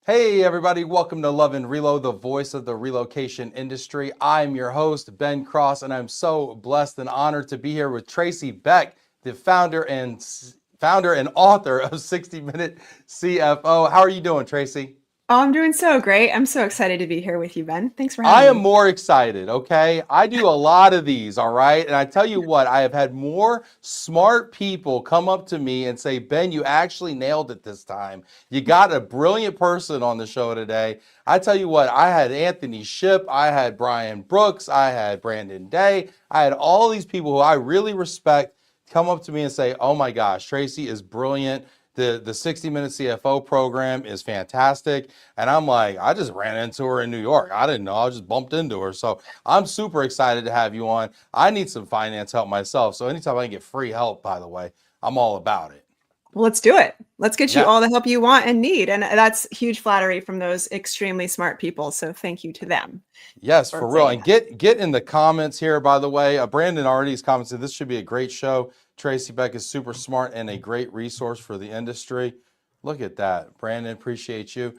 Hey everybody, welcome to Love and Relo, the voice of the relocation industry. I'm your host, Ben Cross, and I'm so blessed and honored to be here with Tracy Bech, the founder and author of 60 Minute CFO. How are you doing, Tracy? Oh, I'm doing so great. I'm so excited to be here with you, Ben. Thanks for I having am me. more excited, okay? I do a lot of these, all right? And I tell you what, I have had more smart people come up to me and say, Ben, you actually nailed it this time. You got a brilliant person on the show today. I tell you what, I had Anthony Ship, I had Brian Brooks, I had Brandon Day, I had all these people who I really respect come up to me and say, oh my gosh, Tracy is brilliant. The 60 Minute CFO program is fantastic. And I'm like, I just ran into her in New York. I didn't know. I just bumped into her. So I'm super excited to have you on. I need some finance help myself. So anytime I can get free help, by the way, I'm all about it. Well, let's do it. Let's get you Yeah. all the help you want and need. And that's huge flattery from those extremely smart people. So thank you to them Yes, for for real. saying And that. get in the comments here, by the way. Brandon already has commented this should be a great show. Tracy Beck is super smart and a great resource for the industry. Look at that. Brandon, appreciate you.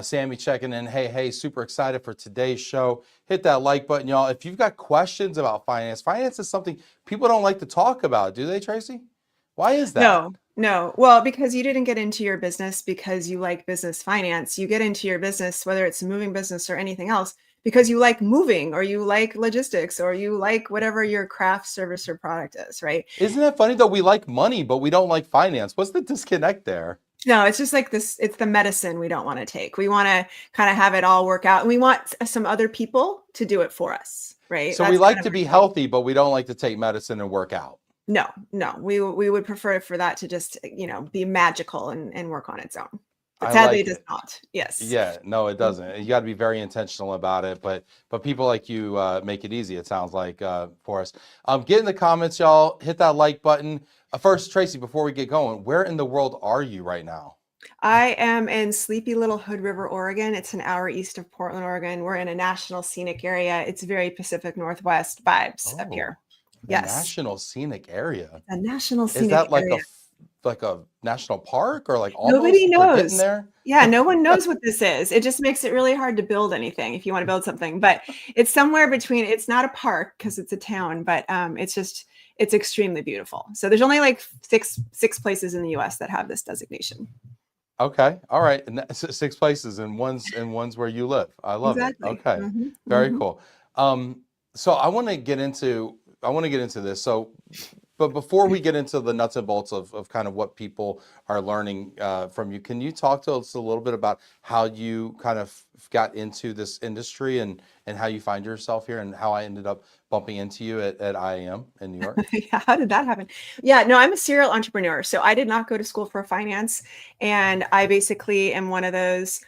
Sammy checking in. Hey, super excited for today's show. Hit that like button, y'all. If you've got questions about finance, finance is something people don't like to talk about, do they, Tracy? Why is that? No, no. Well, because you didn't get into your business because you like business finance. You get into your business, whether it's a moving business or anything else, because you like moving or you like logistics or you like whatever your craft, service, or product is, right? Isn't that funny though? We like money, but we don't like finance. What's the disconnect there? No, it's just like this. It's the medicine we don't want to take. We want to kind of have it all work out. And we want some other people to do it for us, right? So we That's like kind of to be our thing. healthy, but we don't like to take medicine and work out. No, no, we would prefer for that to just, be magical and work on its own. But I sadly, it like does it. not. Yes. Yeah, no, it doesn't. You got to be very intentional about it, but people like you make it easy. It sounds like for us. Get in the comments, y'all. Hit that like button. First, Tracy, before we get going, where in the world are you right now? I am in sleepy little Hood River, Oregon. It's an hour east of Portland, Oregon. We're in a national scenic area. It's very Pacific Northwest vibes up Oh, here. a Yes, national scenic area. a national Is scenic that like area. a national park or like Nobody almost? We're getting knows. there. Yeah, no one knows what this is. It just makes it really hard to build anything if you want to build something. But it's somewhere between, it's not a park because it's a town, but it's extremely beautiful. So there's only like six places in the US that have this designation. Okay, all right, and that's six places, and one's where you live. I love it. Exactly. Okay, Hmm. very Hmm. cool. So I want to get into this. So, but before we get into the nuts and bolts of kind of what people are learning from you, can you talk to us a little bit about how you kind of got into this industry and how you find yourself here and how I ended up bumping into you at IAM in New York? Yeah, how did that happen? Yeah, no, I'm a serial entrepreneur. So I did not go to school for finance. And I basically am one of those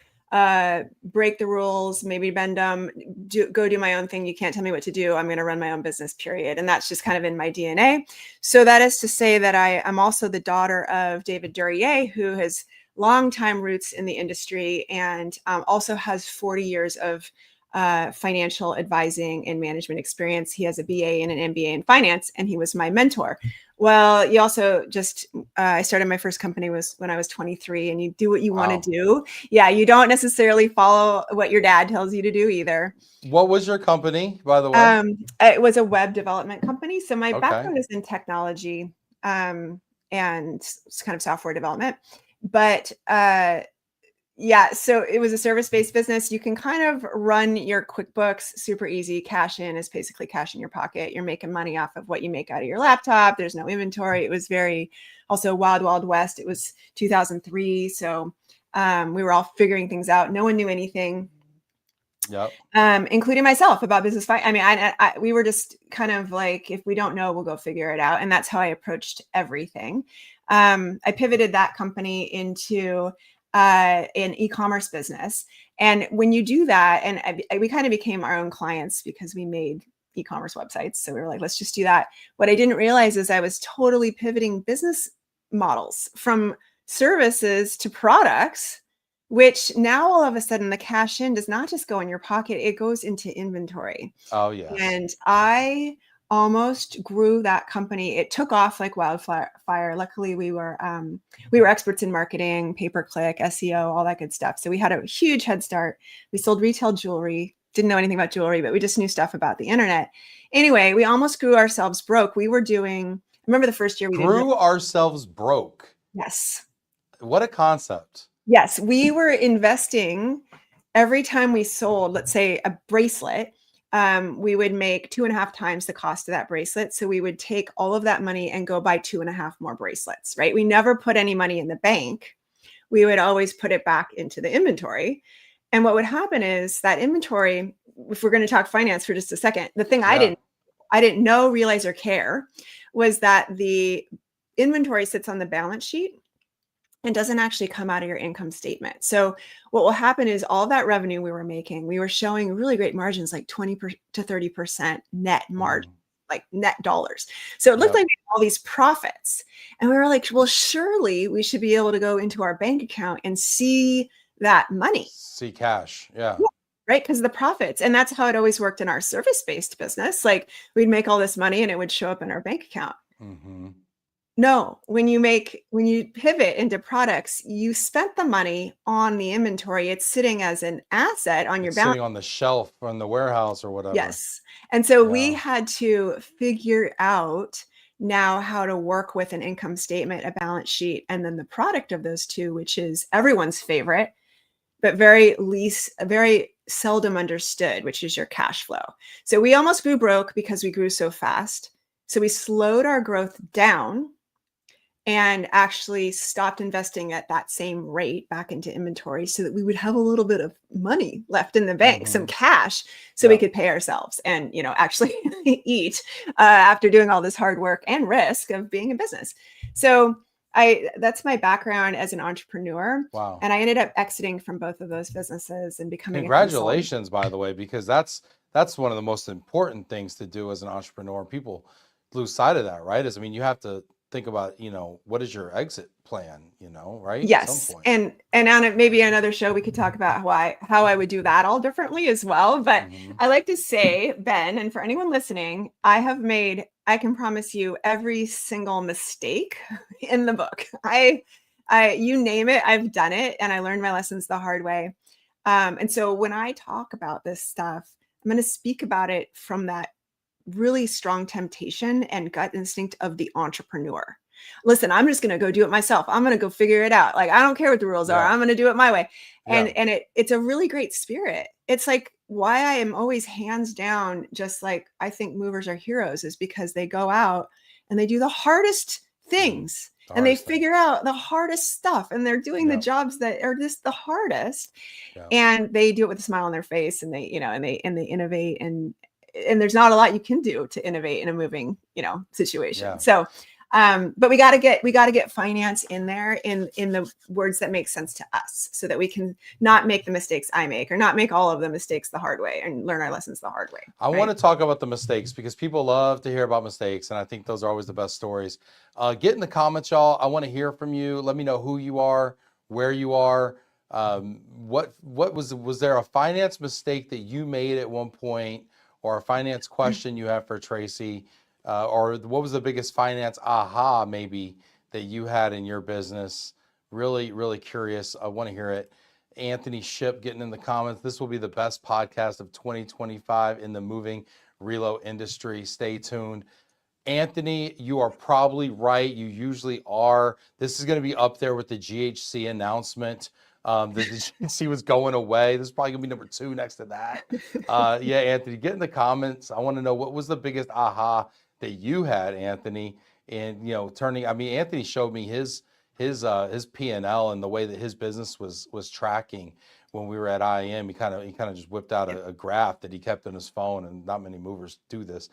break the rules, maybe bend them, go do my own thing. You can't tell me what to do. I'm going to run my own business, period. And that's just kind of in my DNA. So that is to say that I am also the daughter of David Duryea, who has longtime roots in the industry and also has 40 years of financial advising and management experience. He has a BA and an MBA in finance, and he was my mentor. Well, you also just, I started my first company was when I was 23, and you do what you want to Wow. do. Yeah, you don't necessarily follow what your dad tells you to do either. What was your company, by the way? It was a web development company. So my Okay. background is in technology and kind of software development. But yeah, so it was a service-based business. You can kind of run your QuickBooks super easy. Cash in is basically cash in your pocket. You're making money off of what you make out of your laptop. There's no inventory. It was very also wild, wild west. It was 2003. So we were all figuring things out. No one knew anything, Yep. including myself about business. I mean, we were just kind of like, if we don't know, we'll go figure it out. And that's how I approached everything. I pivoted that company into an e-commerce business. And when you do that, and we kind of became our own clients because we made e-commerce websites. So we were like, let's just do that. What I didn't realize is I was totally pivoting business models from services to products, which now all of a sudden the cash in does not just go in your pocket, it goes into inventory. Oh, yes. And I almost grew that company. It took off like wildfire. Luckily, we were experts in marketing, pay-per-click, SEO, all that good stuff. So we had a huge head start. We sold retail jewelry. Didn't know anything about jewelry, but we just knew stuff about the internet. Anyway, we almost grew ourselves broke. We were doing. I remember the first year we Grew ourselves broke. Yes. What a concept. Yes, we were investing every time we sold, let's say, a bracelet. We would make 2.5 times the cost of that bracelet. So we would take all of that money and go buy 2.5 more bracelets, right? We never put any money in the bank. We would always put it back into the inventory. And what would happen is that inventory, if we're going to talk finance for just a second, the thing I didn't know, realize, or care was that the inventory sits on the balance sheet and doesn't actually come out of your income statement. So what will happen is all that revenue we were making, we were showing really great margins, like 20 to 30% net margin, like net dollars. So it looked like we had all these profits. And we were like, well, surely we should be able to go into our bank account and see that money. See cash. Yeah. Right? Because the profits. And that's how it always worked in our service-based business. Like we'd make all this money and it would show up in our bank account. Mm-hmm. No, when you pivot into products, you spent the money on the inventory. It's sitting as an asset on your balance. Sitting on the shelf or in the warehouse or whatever. Yes. And so we had to figure out now how to work with an income statement, a balance sheet, and then the product of those two, which is everyone's favorite, but very seldom understood, which is your cash flow. So we almost grew broke because we grew so fast. So we slowed our growth down and actually stopped investing at that same rate back into inventory so that we would have a little bit of money left in the bank, some cash, so we could pay ourselves and, actually eat after doing all this hard work and risk of being in business. So that's my background as an entrepreneur. Wow. And I ended up exiting from both of those businesses and becoming Congratulations, by the way, because that's one of the most important things to do as an entrepreneur. People lose sight of that, right? You have to think about, what is your exit plan, right? Yes. At some point. And on maybe another show, we could talk about how I would do that all differently as well. But I like to say, Ben, and for anyone listening, I can promise you every single mistake in the book. You name it, I've done it, and I learned my lessons the hard way. And so when I talk about this stuff, I'm going to speak about it from that really strong temptation and gut instinct of the entrepreneur. Listen, I'm just going to go do it myself. I'm going to go figure it out. Like, I don't care what the rules are. I'm going to do it my way. And it's a really great spirit. It's like why I am always hands down, just like I think movers are heroes, is because they go out and they do the hardest things and they figure out the hardest stuff and they're doing the jobs that are just the hardest. And they do it with a smile on their face and they innovate and there's not a lot you can do to innovate in a moving, situation. So, but we got to get finance in there in the words that make sense to us so that we can not make the mistakes I make or not make all of the mistakes the hard way and learn our lessons the hard way. I want to talk about the mistakes because people love to hear about mistakes. And I think those are always the best stories. Get in the comments, y'all. I want to hear from you. Let me know who you are, where you are. What was there a finance mistake that you made at one point? Or a finance question you have for Tracy, or what was the biggest finance aha maybe that you had in your business? Really, really curious. I want to hear it. Anthony Ship getting in the comments. This will be the best podcast of 2025 in the moving relo industry. Stay tuned. Anthony, you are probably right. You usually are. This is going to be up there with the GHC announcement. The GHC was going away. This is probably gonna be number 2 next to that. Anthony, get in the comments. I want to know what was the biggest aha that you had, Anthony, and Anthony showed me his P&L and the way that his business was tracking when we were at IAM. He kind of just whipped out a graph that he kept on his phone, and not many movers do this.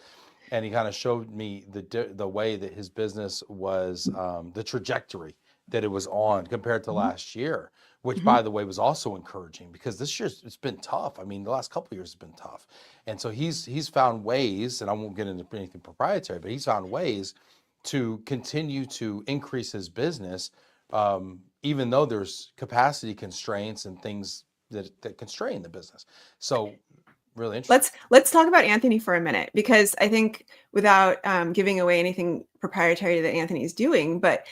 And he kind of showed me the way that his business was, the trajectory that it was on compared to last year, which by the way was also encouraging because this year it's been tough. The last couple of years has been tough. And so he's found ways, and I won't get into anything proprietary, but he's found ways to continue to increase his business, even though there's capacity constraints and things that constrain the business. So Really interesting. Let's talk about Anthony for a minute, because I think, without giving away anything proprietary that Anthony is doing, but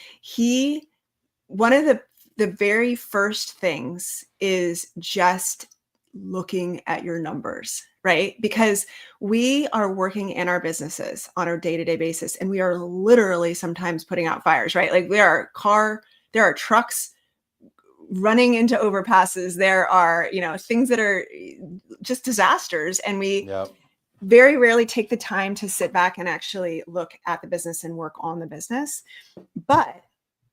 one of the very first things is just looking at your numbers, right? Because we are working in our businesses on a day-to-day basis, and we are literally sometimes putting out fires, right? Like there are trucks running into overpasses. There are, things that are just disasters. And we Yep. very rarely take the time to sit back and actually look at the business and work on the business. But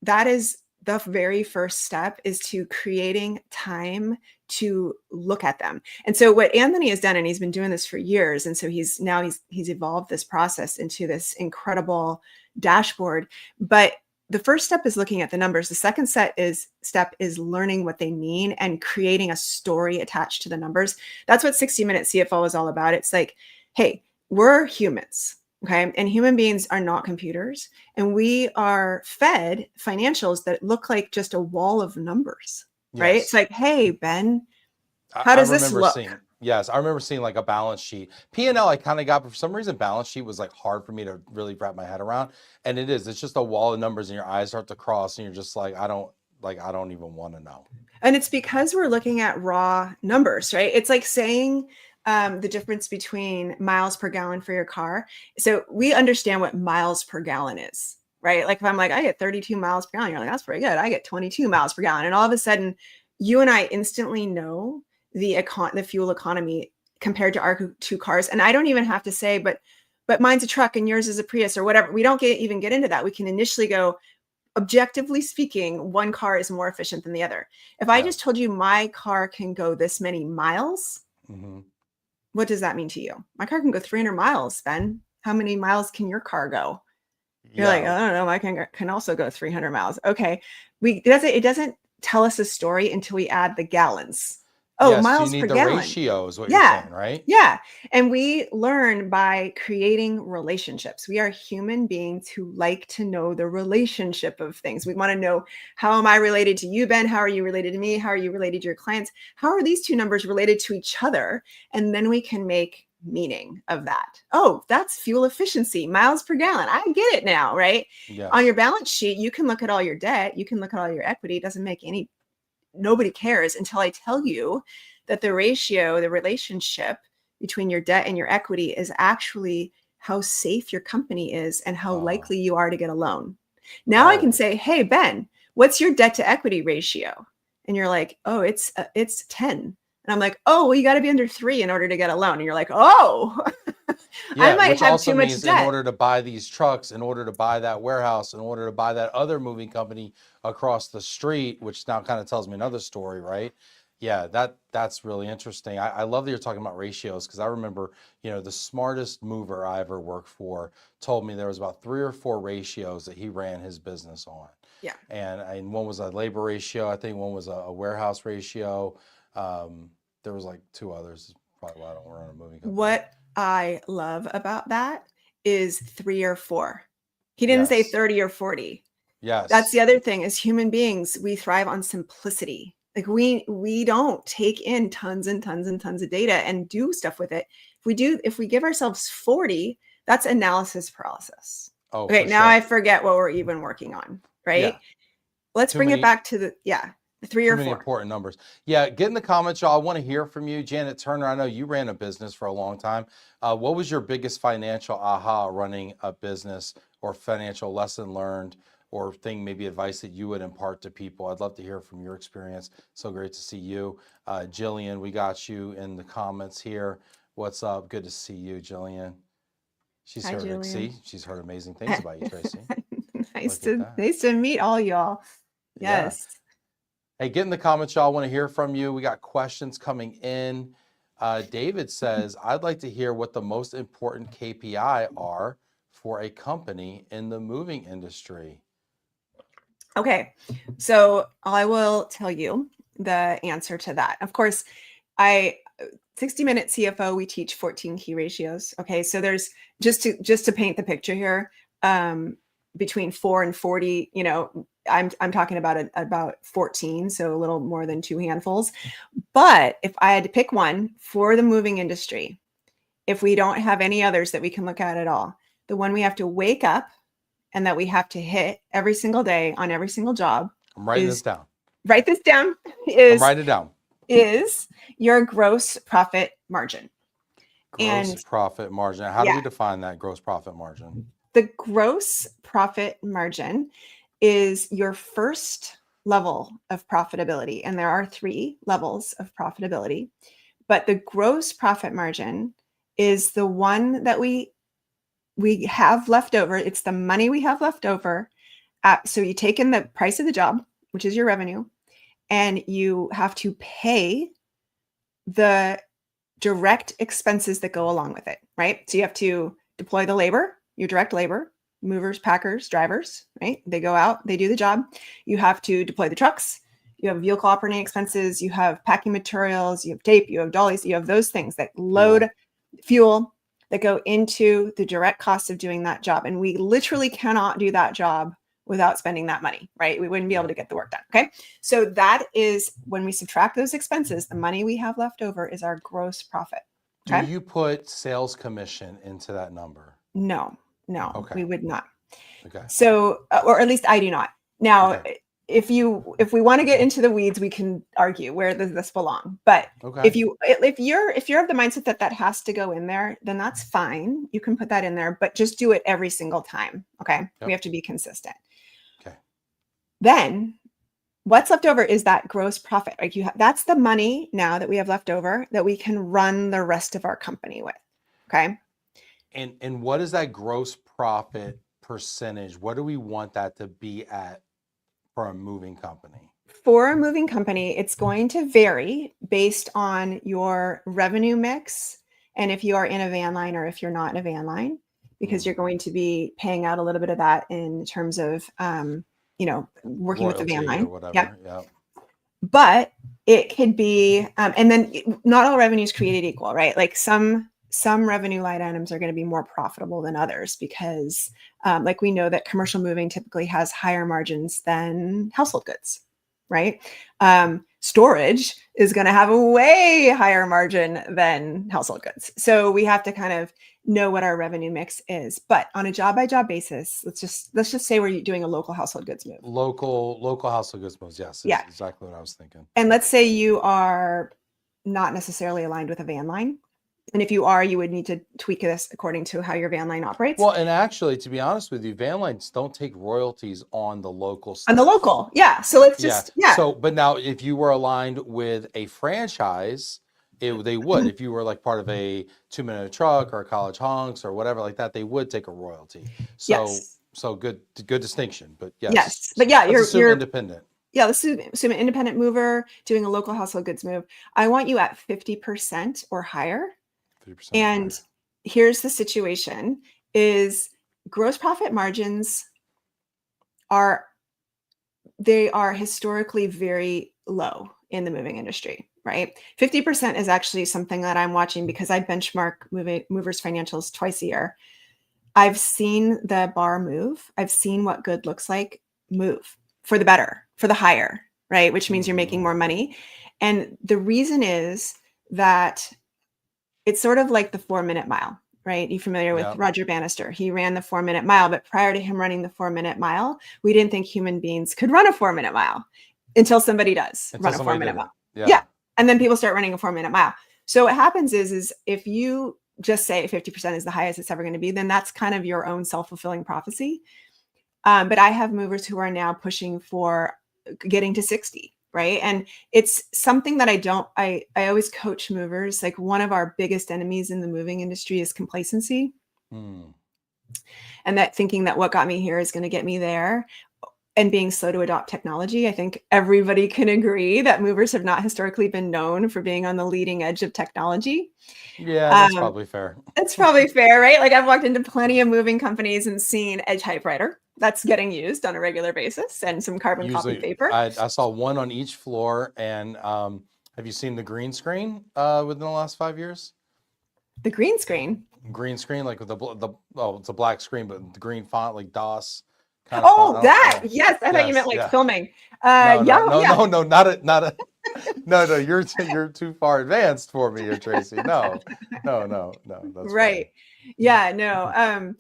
that is the very first step, is to creating time to look at them. And so what Anthony has done, and he's been doing this for years, and so he's evolved this process into this incredible dashboard. But the first step is looking at the numbers. The second step is learning what they mean and creating a story attached to the numbers. That's what 60-Minute CFO is all about. It's like, hey, we're humans, okay? And human beings are not computers. And we are fed financials that look like just a wall of numbers, right? Yes. It's like, hey, Ben, how does this look? Yes, I remember seeing like a balance sheet. P&L I kind of got, but for some reason balance sheet was like hard for me to really wrap my head around. And it's just a wall of numbers, and your eyes start to cross, and you're just like, I don't even want to know. And it's because we're looking at raw numbers, right? It's like saying the difference between miles per gallon for your car. So we understand what miles per gallon is, right? Like if I'm like, I get 32 miles per gallon, you're like, that's pretty good. I get 22 miles per gallon. And all of a sudden, you and I instantly know the fuel economy compared to our two cars. And I don't even have to say, but mine's a truck and yours is a Prius or whatever. We don't even get into that. We can initially go, objectively speaking, one car is more efficient than the other. If I just told you my car can go this many miles, what does that mean to you? My car can go 300 miles, Ben. How many miles can your car go? You're like, I don't know. My car can also go 300 miles. Okay. It doesn't tell us a story until we add the gallons. Oh, yes, miles you need per the gallon. ratio is what you're saying, right? Yeah. And we learn by creating relationships. We are human beings who like to know the relationship of things. We want to know, how am I related to you, Ben? How are you related to me? How are you related to your clients? How are these two numbers related to each other? And then we can make meaning of that. Oh, that's fuel efficiency, miles per gallon. I get it now, right? Yes. On your balance sheet, you can look at all your debt. You can look at all your equity. It doesn't make nobody cares until I tell you that the ratio, the relationship between your debt and your equity is actually how safe your company is and how likely you are to get a loan. Now I can say, hey, Ben, what's your debt to equity ratio? And you're like, oh, it's 10. And I'm like, oh, well, you got to be under 3 in order to get a loan. And you're like, oh, I might have too much debt. In order to buy these trucks, in order to buy that warehouse, in order to buy that other moving company across the street, which now kind of tells me another story, right? Yeah, that's really interesting. I love that you're talking about ratios, because I remember, the smartest mover I ever worked for told me there was about 3 or 4 ratios that he ran his business on. Yeah. And one was a labor ratio. I think one was a warehouse ratio. There was like 2 others. Probably why I don't run a moving company. What I love about that is 3 or 4. He didn't say 30 or 40. Yes. That's the other thing. As human beings, we thrive on simplicity. Like we don't take in tons and tons and tons of data and do stuff with it. If we give ourselves 40, that's analysis paralysis. Oh, okay. Now I forget what we're even working on, right? Yeah. Let's bring it back to the 3 or 4. Too many important numbers. Yeah, get in the comments, y'all. I want to hear from you. Janet Turner, I know you ran a business for a long time. What was your biggest financial aha running a business, or financial lesson learned, or thing, maybe advice that you would impart to people? I'd love to hear from your experience. So great to see you. Jillian, we got you in the comments here. What's up? Good to see you, Jillian. She's heard amazing things about you, Tracy. nice to meet all y'all. Yes. Yeah. Hey, get in the comments, y'all. I want to hear from you. We got questions coming in. David says, I'd like to hear what the most important KPI are for a company in the moving industry. Okay, so I will tell you the answer to that. Of course, 60-Minute CFO, we teach 14 key ratios. Okay, so there's just to paint the picture here, between 4 and 40, I'm talking about 14, so a little more than 2 handfuls. But if I had to pick one for the moving industry, if we don't have any others that we can look at all, the one we have to wake up and that we have to hit every single day on every single job I'm writing this is, down. write this down, I'm writing it down. is your gross profit margin. Gross And profit margin. How do we define that gross profit margin? the gross profit margin is your first level of profitability. And there are 3 levels of profitability. But the gross profit margin is the one that we have left over. It's the money we have left over. So you take in the price of the job, which is your revenue, and you have to pay the direct expenses that go along with it, right? So you have to deploy the labor, your direct labor, movers, packers, drivers, right? They go out, they do the job. You have to deploy the trucks. You have vehicle operating expenses. You have packing materials. You have tape. You have dollies. You have those things that load fuel that go into the direct cost of doing that job. And we literally cannot do that job without spending that money, right? We wouldn't be able to get the work done. Okay. So that is when we subtract those expenses, the money we have left over is our gross profit. Okay? Do you put sales commission into that number? No, Okay. we would not. Okay. So, or at least I do not. Now, if we want to get into the weeds, we can argue where does this belong. But if you're of the mindset that has to go in there, then that's fine. You can put that in there, but just do it every single time. Okay. We have to be consistent. Okay. Then what's left over is that gross profit. Like that's the money now that we have left over that we can run the rest of our company with. Okay. And what is that gross profit percentage? What do we want that to be at for a moving company? For a moving company, it's going to vary based on your revenue mix and if you are in a van line or if you're not in a van line, because you're going to be paying out a little bit of that in terms of, working with the van line. Or whatever. Yep. But it could be, and then not all revenue is created equal, right? Like some revenue line items are going to be more profitable than others because like we know that commercial moving typically has higher margins than household goods, right? Storage is going to have a way higher margin than household goods. So we have to kind of know what our revenue mix is. But on a job by job basis, let's just say we're doing a local household goods move. Local household goods moves. Yes. Yeah. Exactly what I was thinking. And let's say you are not necessarily aligned with a van line. And if you are, you would need to tweak this according to how your van line operates. Well, and actually, to be honest with you, van lines don't take royalties on the local stuff. On the local, yeah. So let's just, So, but now if you were aligned with a franchise, they would. If you were like part of a 2-minute truck or a college hunks or whatever like that, they would take a royalty. So, so good distinction. But yes. But yeah, you're independent. Yeah, let's assume an independent mover doing a local household goods move. I want you at 50% or higher. 50% and here's the situation is gross profit margins are historically very low in the moving industry, right? 50% is actually something that I'm watching because I benchmark movers financials twice a year. I've seen the bar move. I've seen what good looks like move for the better, for the higher, right? Which means you're making more money. And the reason is that it's sort of like the 4-minute mile, right? You familiar with Roger Bannister? He ran the 4-minute mile, but prior to him running the 4-minute mile, we didn't think human beings could run a 4-minute mile until somebody does run a 4-minute mile. Yeah. And then people start running a 4-minute mile. So what happens is if you just say 50% is the highest it's ever going to be, then that's kind of your own self-fulfilling prophecy. But I have movers who are now pushing for getting to 60. Right. And it's something that I always coach movers. Like one of our biggest enemies in the moving industry is complacency. And that thinking that what got me here is going to get me there and being slow to adopt technology. I think everybody can agree that movers have not historically been known for being on the leading edge of technology. Yeah, that's probably fair. That's probably fair, right? Like I've walked into plenty of moving companies and seen a typewriter that's getting used on a regular basis and some carbon copy paper. I saw one on each floor. And have you seen the green screen within the last 5 years? The green screen? Green screen, like with it's a black screen, but the green font, like DOS. kind of Oh, that. yeah. Yes. I thought you meant Yes, like yeah. filming. No, no, Yeah, no, yeah. no, no, not a no, no, you're too far advanced for me here, Tracy. No, no, no, no, that's Right. funny. Yeah, no.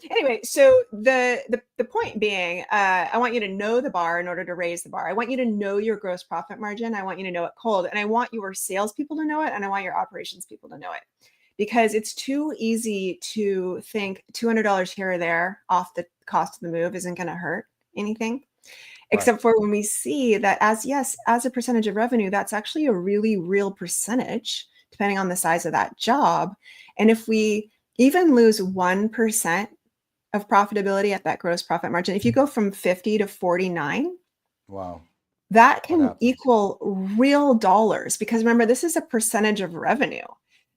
Anyway, so the point being, I want you to know the bar in order to raise the bar. I want you to know your gross profit margin. I want you to know it cold, and I want your salespeople to know it, and I want your operations people to know it, because it's too easy to think $200 here or there off the cost of the move isn't going to hurt anything. Right. Except for when we see that as a percentage of revenue, that's actually a really real percentage, depending on the size of that job. And if we even lose 1% of profitability at that gross profit margin, if you go from 50 to 49, Wow. that What can happens? equal real dollars, because remember, this is a percentage of revenue.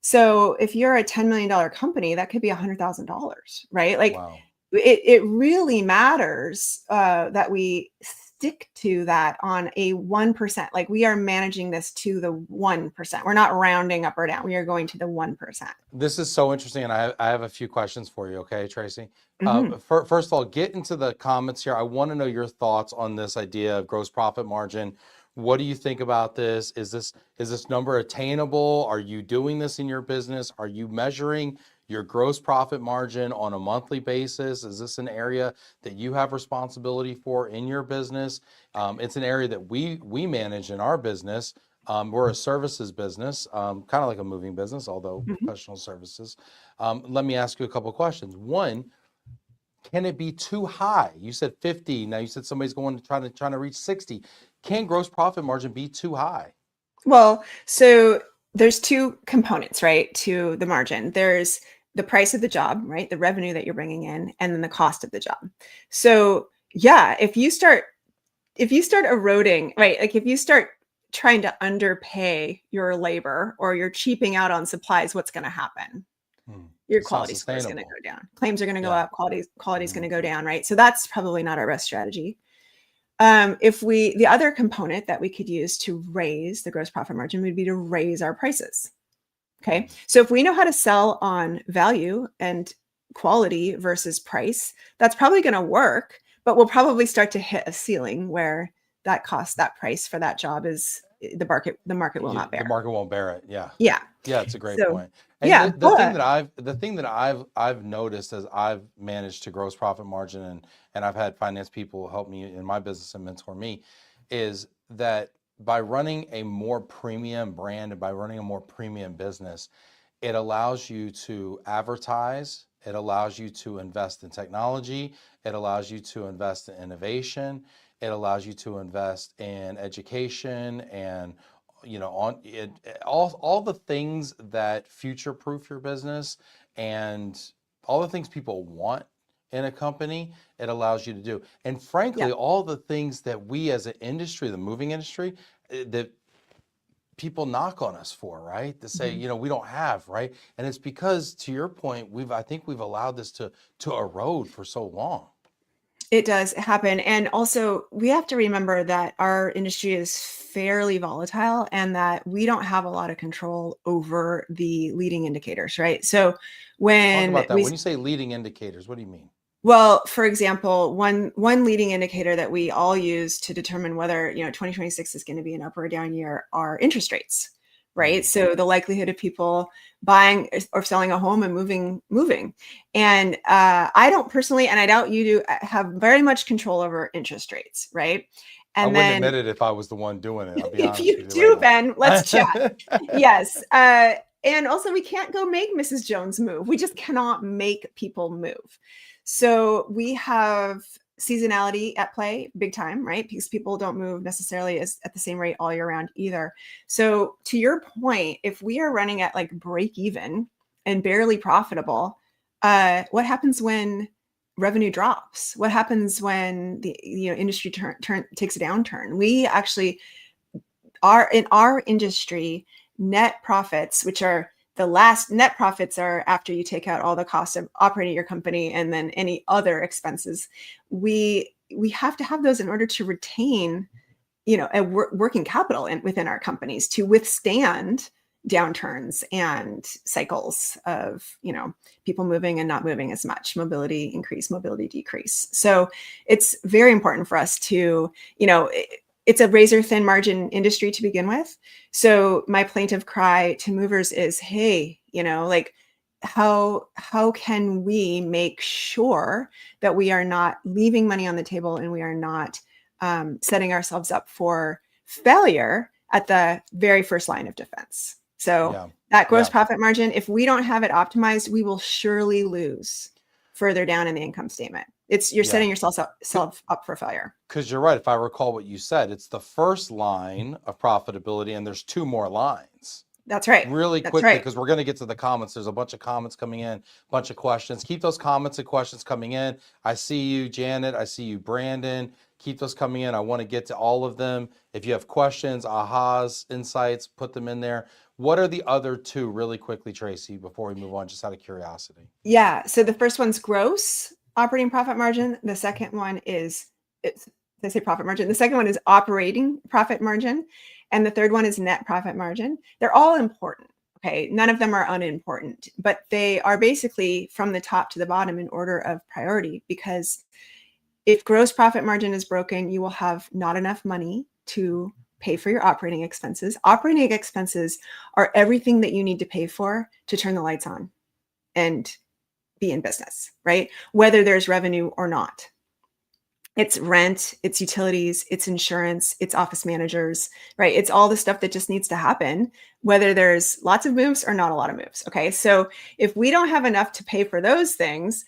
So if you're a $10 million company, that could be $100,000, right? Like Wow. it really matters that we stick to that on a 1%. Like we are managing this to the 1%. We're not rounding up or down. We are going to the 1%. This is so interesting, and I have a few questions for you, okay, Tracy? Mhm. First of all, get into the comments here. I want to know your thoughts on this idea of gross profit margin. What do you think about this? Is this number attainable? Are you doing this in your business? Are you measuring your gross profit margin on a monthly basis? Is this an area that you have responsibility for in your business? It's an area that we manage in our business. We're a services business, kind of like a moving business, although Mhm. professional services. Let me ask you a couple of questions. One, can it be too high? You said 50. Now you said somebody's going to trying to reach 60. Can gross profit margin be too high? Well, so there's two components, right, to the margin. There's the price of the job, right, the revenue that you're bringing in, and then the cost of the job. So yeah, if you start eroding, right, like if you start trying to underpay your labor or you're cheaping out on supplies, what's going to happen? Your It's not quality score is going to sustainable. go down. Claims are going to go Yeah. up. Quality is going Mhm. to go down, right? So that's probably not our best strategy. The other component that we could use to raise the gross profit margin would be to raise our prices. Okay. So if we know how to sell on value and quality versus price, that's probably going to work, but we'll probably start to hit a ceiling where that price for that job is the market will not The bear. market won't bear it. Yeah. Yeah. Yeah, it's a great So point. And yeah, but the thing that I've noticed as I've managed to gross profit margin, and I've had finance people help me in my business and mentor me, is that by running a more premium brand and by running a more premium business, it allows you to advertise, it allows you to invest in technology, it allows you to invest in innovation, it allows you to invest in education and on it, all the things that future proof your business and all the things people want in a company, it allows you to do. And yeah. frankly, all the things that we as an industry, the moving industry, that people knock on us for, right? To say, Mhm. we don't have, right? And it's because, to your point, I think we've allowed this to erode for so long. It does happen. And also, we have to remember that our industry is fairly volatile and that we don't have a lot of control over the leading indicators, right? So Talk when about that. we When you say leading indicators, what do you mean? well, for example, one leading indicator that we all use to determine whether 2026 is going to be an up or down year are interest rates, right? Mm, So the likelihood of people buying or selling a home and moving. And I don't personally, and I doubt you do, have very much control over interest rates, right? I And wouldn't then admit it if I was the one doing it. I'll be if honest you with you right do, now. Ben, let's chat. Yes. And also, we can't go make Mrs. Jones move. We just cannot make people move. So we have seasonality at play big time, right? Because people don't move necessarily at the same rate all year round either. So to your point, if we are running at like break even and barely profitable, what happens when revenue drops? What happens when the industry takes a downturn? We actually are in our industry, net profits, which are the last net profits are after you take out all the costs of operating your company and then any other expenses. We have to have those in order to retain a working capital within our companies to withstand downturns and cycles of, people moving and not moving as much, mobility increase, mobility decrease. So it's very important for us to, it's a razor thin margin industry to begin with. So my plaintive cry to movers is, hey, like, how can we make sure that we are not leaving money on the table and we are not setting ourselves up for failure at the very first line of defense? So that gross profit margin, if we don't have it optimized, we will surely lose further down in the income statement. You're setting yourself up for failure. Because you're right. If I recall what you said, it's the first line of profitability, and there's 2 more lines. That's right. Really quickly, because we're going to get to the comments. There's a bunch of comments coming in, a bunch of questions. Keep those comments and questions coming in. I see you, Janet. I see you, Brandon. Keep those coming in. I want to get to all of them. If you have questions, ahas, insights, put them in there. What are the other 2 really quickly, Tracy, before we move on, just out of curiosity? Yeah. So the first one's gross operating profit margin. The second one is, I say profit margin. The second one is operating profit margin. And the third one is net profit margin. They're all important. Okay. None of them are unimportant, but they are basically from the top to the bottom in order of priority, because if gross profit margin is broken, you will have not enough money to pay for your operating expenses. Operating expenses are everything that you need to pay for to turn the lights on and be in business, right? Whether there's revenue or not. It's rent, it's utilities, it's insurance, it's office managers, right? It's all the stuff that just needs to happen, whether there's lots of moves or not a lot of moves. Okay. So if we don't have enough to pay for those things,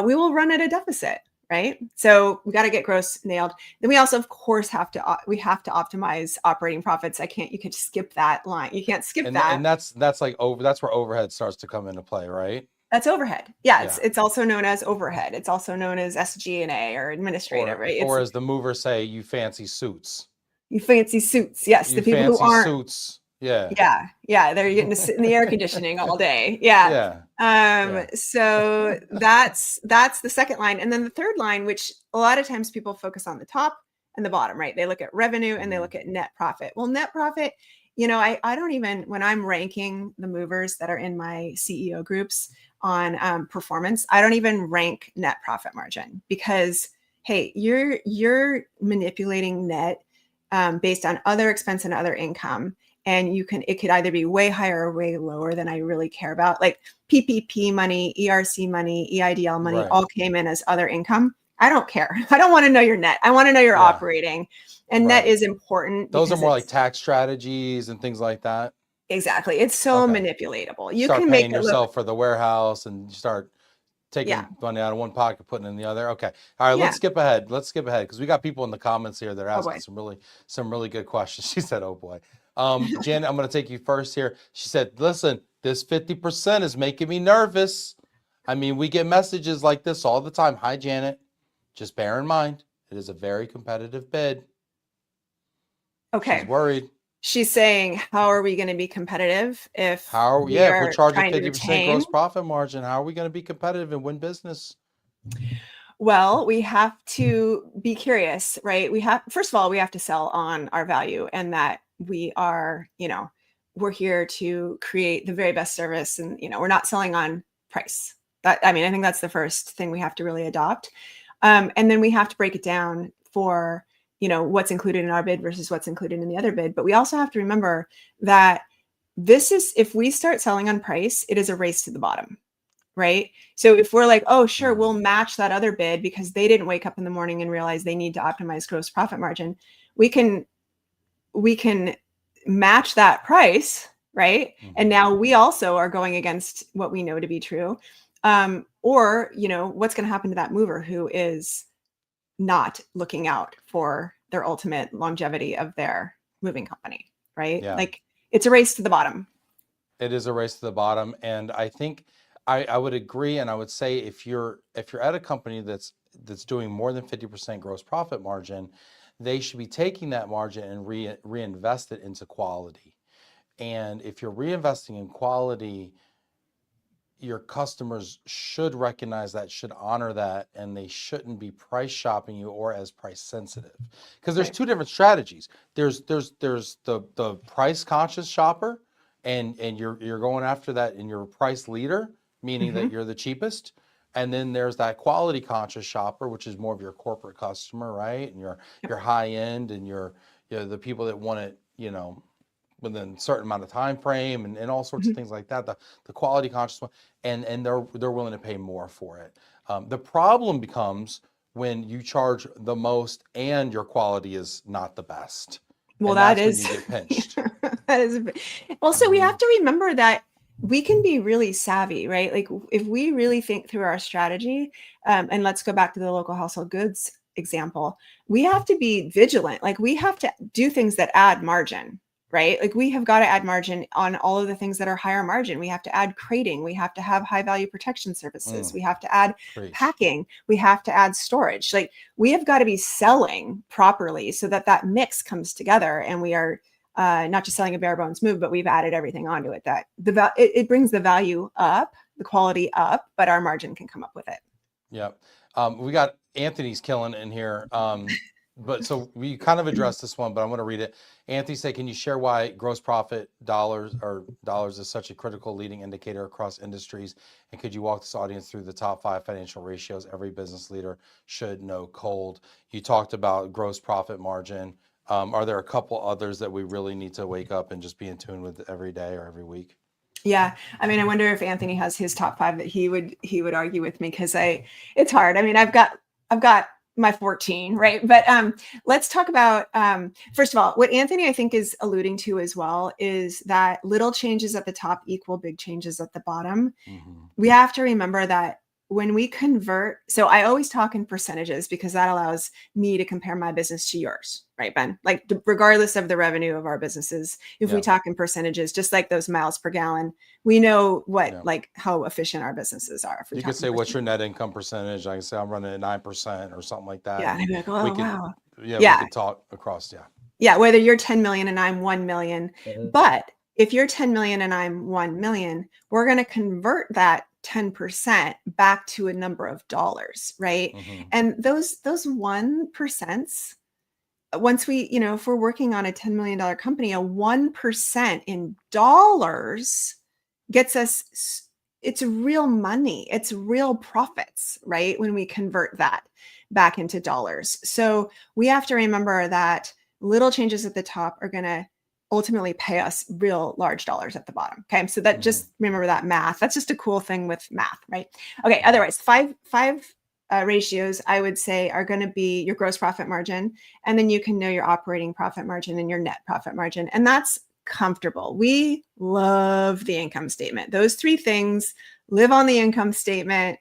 we will run at a deficit, right? So we got to get gross nailed. Then we also, of course, have to optimize operating profits. You could skip that line. You can't skip that. And that's where overhead starts to come into play, right? That's overhead. Yeah, it's also known as overhead. It's also known as SG&A or administrative, right? Or as the movers say, you fancy suits. You fancy suits. Yes, the people who aren't suits. Yeah. Yeah. They're getting to sit in the air conditioning all day. Yeah. So that's the second line. And then the third line, which a lot of times people focus on the top and the bottom, right? They look at revenue and they look at net profit. Well, net profit, I don't even, when I'm ranking the movers that are in my CEO groups on performance, I don't even rank net profit margin, because, hey, you're manipulating net based on other expense and other income. And it could either be way higher or way lower than I really care about. Like PPP money, ERC money, EIDL money, all came in as other income. I don't care. I don't want to know your net. I want to know your operating. And net is important. Those are more like tax strategies and things like that. Exactly. It's so manipulatable. You start can paying make yourself for the warehouse and you start taking money out of one pocket, putting it in the other. Okay. All right. Let's skip ahead. Because we got people in the comments here that are asking some really good questions. She said, oh boy. Janet, I'm going to take you first here. She said, listen, this 50% is making me nervous. I mean, we get messages like this all the time. Hi, Janet. Just bear in mind, it is a very competitive bid. Okay. She's worried. She's saying, how are we going to be competitive if we're charging 50% gross profit margin? How are we going to be competitive and win business? Well, we have to be curious, right? First of all, we have to sell on our value and that we are, we're here to create the very best service, and, we're not selling on price. I think that's the first thing we have to really adopt. And then we have to break it down for, what's included in our bid versus what's included in the other bid. But we also have to remember that if we start selling on price, it is a race to the bottom, right? So if we're like, oh, sure, we'll match that other bid because they didn't wake up in the morning and realize they need to optimize gross profit margin, we can match that price, right? Mm-hmm. And now we also are going against what we know to be true. Or, what's going to happen to that mover who is not looking out for their ultimate longevity of their moving company, right? Yeah. Like, it's a race to the bottom. It is a race to the bottom. And I think I would agree. And I would say if you're at a company that's doing more than 50% gross profit margin, they should be taking that margin and reinvest it into quality. And if you're reinvesting in quality, your customers should recognize that, should honor that, and they shouldn't be price shopping you or as price sensitive. Because there's two different strategies. There's the price conscious shopper, and you're going after that, and you're a price leader, meaning that you're the cheapest. And then there's that quality conscious shopper, which is more of your corporate customer, right? And your high end, and your the people that want it, within a certain amount of time frame, and all sorts of things like that. The quality conscious one, and they're willing to pay more for it. The problem becomes when you charge the most and your quality is not the best. Well, And that that's when you is, get pinched. that is, also, we have to remember that we can be really savvy, right? Like if we really think through our strategy, and let's go back to the local household goods example, we have to be vigilant. Like we have to do things that add margin, right? Like we have got to add margin on all of the things that are higher margin. We have to add crating. We have to have high value protection services. We have to add packing. We have to add storage. Like we have got to be selling properly so that that mix comes together, and we are not just selling a bare bones move, but we've added everything onto it that it brings the value up, the quality up, but our margin can come up with it. Yep. We got Anthony's killing in here. But so we kind of addressed this one, but I'm going to read it. Anthony said, can you share why gross profit dollars is such a critical leading indicator across industries? And could you walk this audience through the top 5 financial ratios every business leader should know cold? You talked about gross profit margin. Are there a couple others that we really need to wake up and just be in tune with every day or every week? Yeah. I mean, I wonder if Anthony has his top 5 that he would argue with me, because it's hard. I mean, I've got my 14, right? But let's talk about, first of all, what Anthony, I think, is alluding to as well is that little changes at the top equal big changes at the bottom. We have to remember that when we convert, so I always talk in percentages because that allows me to compare my business to yours, right, Ben? Like regardless of the revenue of our businesses, if we talk in percentages, just like those miles per gallon, we know what, like how efficient our businesses are. If we you could say, what's your net income percentage? I can say I'm running at 9% or something like that. Yeah. And I'd be like, oh, wow. We could talk across. Yeah. Whether you're 10 million and I'm 1 million, but if you're 10 million and I'm 1 million, we're going to convert that 10% back to a number of dollars, right? And those 1%, once we, if we're working on a $10 million company, a 1% in dollars gets us, it's real money. It's real profits, right? When we convert that back into dollars. So we have to remember that little changes at the top are going to ultimately pay us real large dollars at the bottom. Okay. So that just remember that math. That's just a cool thing with math, right? Okay. Otherwise, five ratios I would say are going to be your gross profit margin. And then you can know your operating profit margin and your net profit margin. And that's comfortable. We love the income statement. Those 3 things live on the income statement.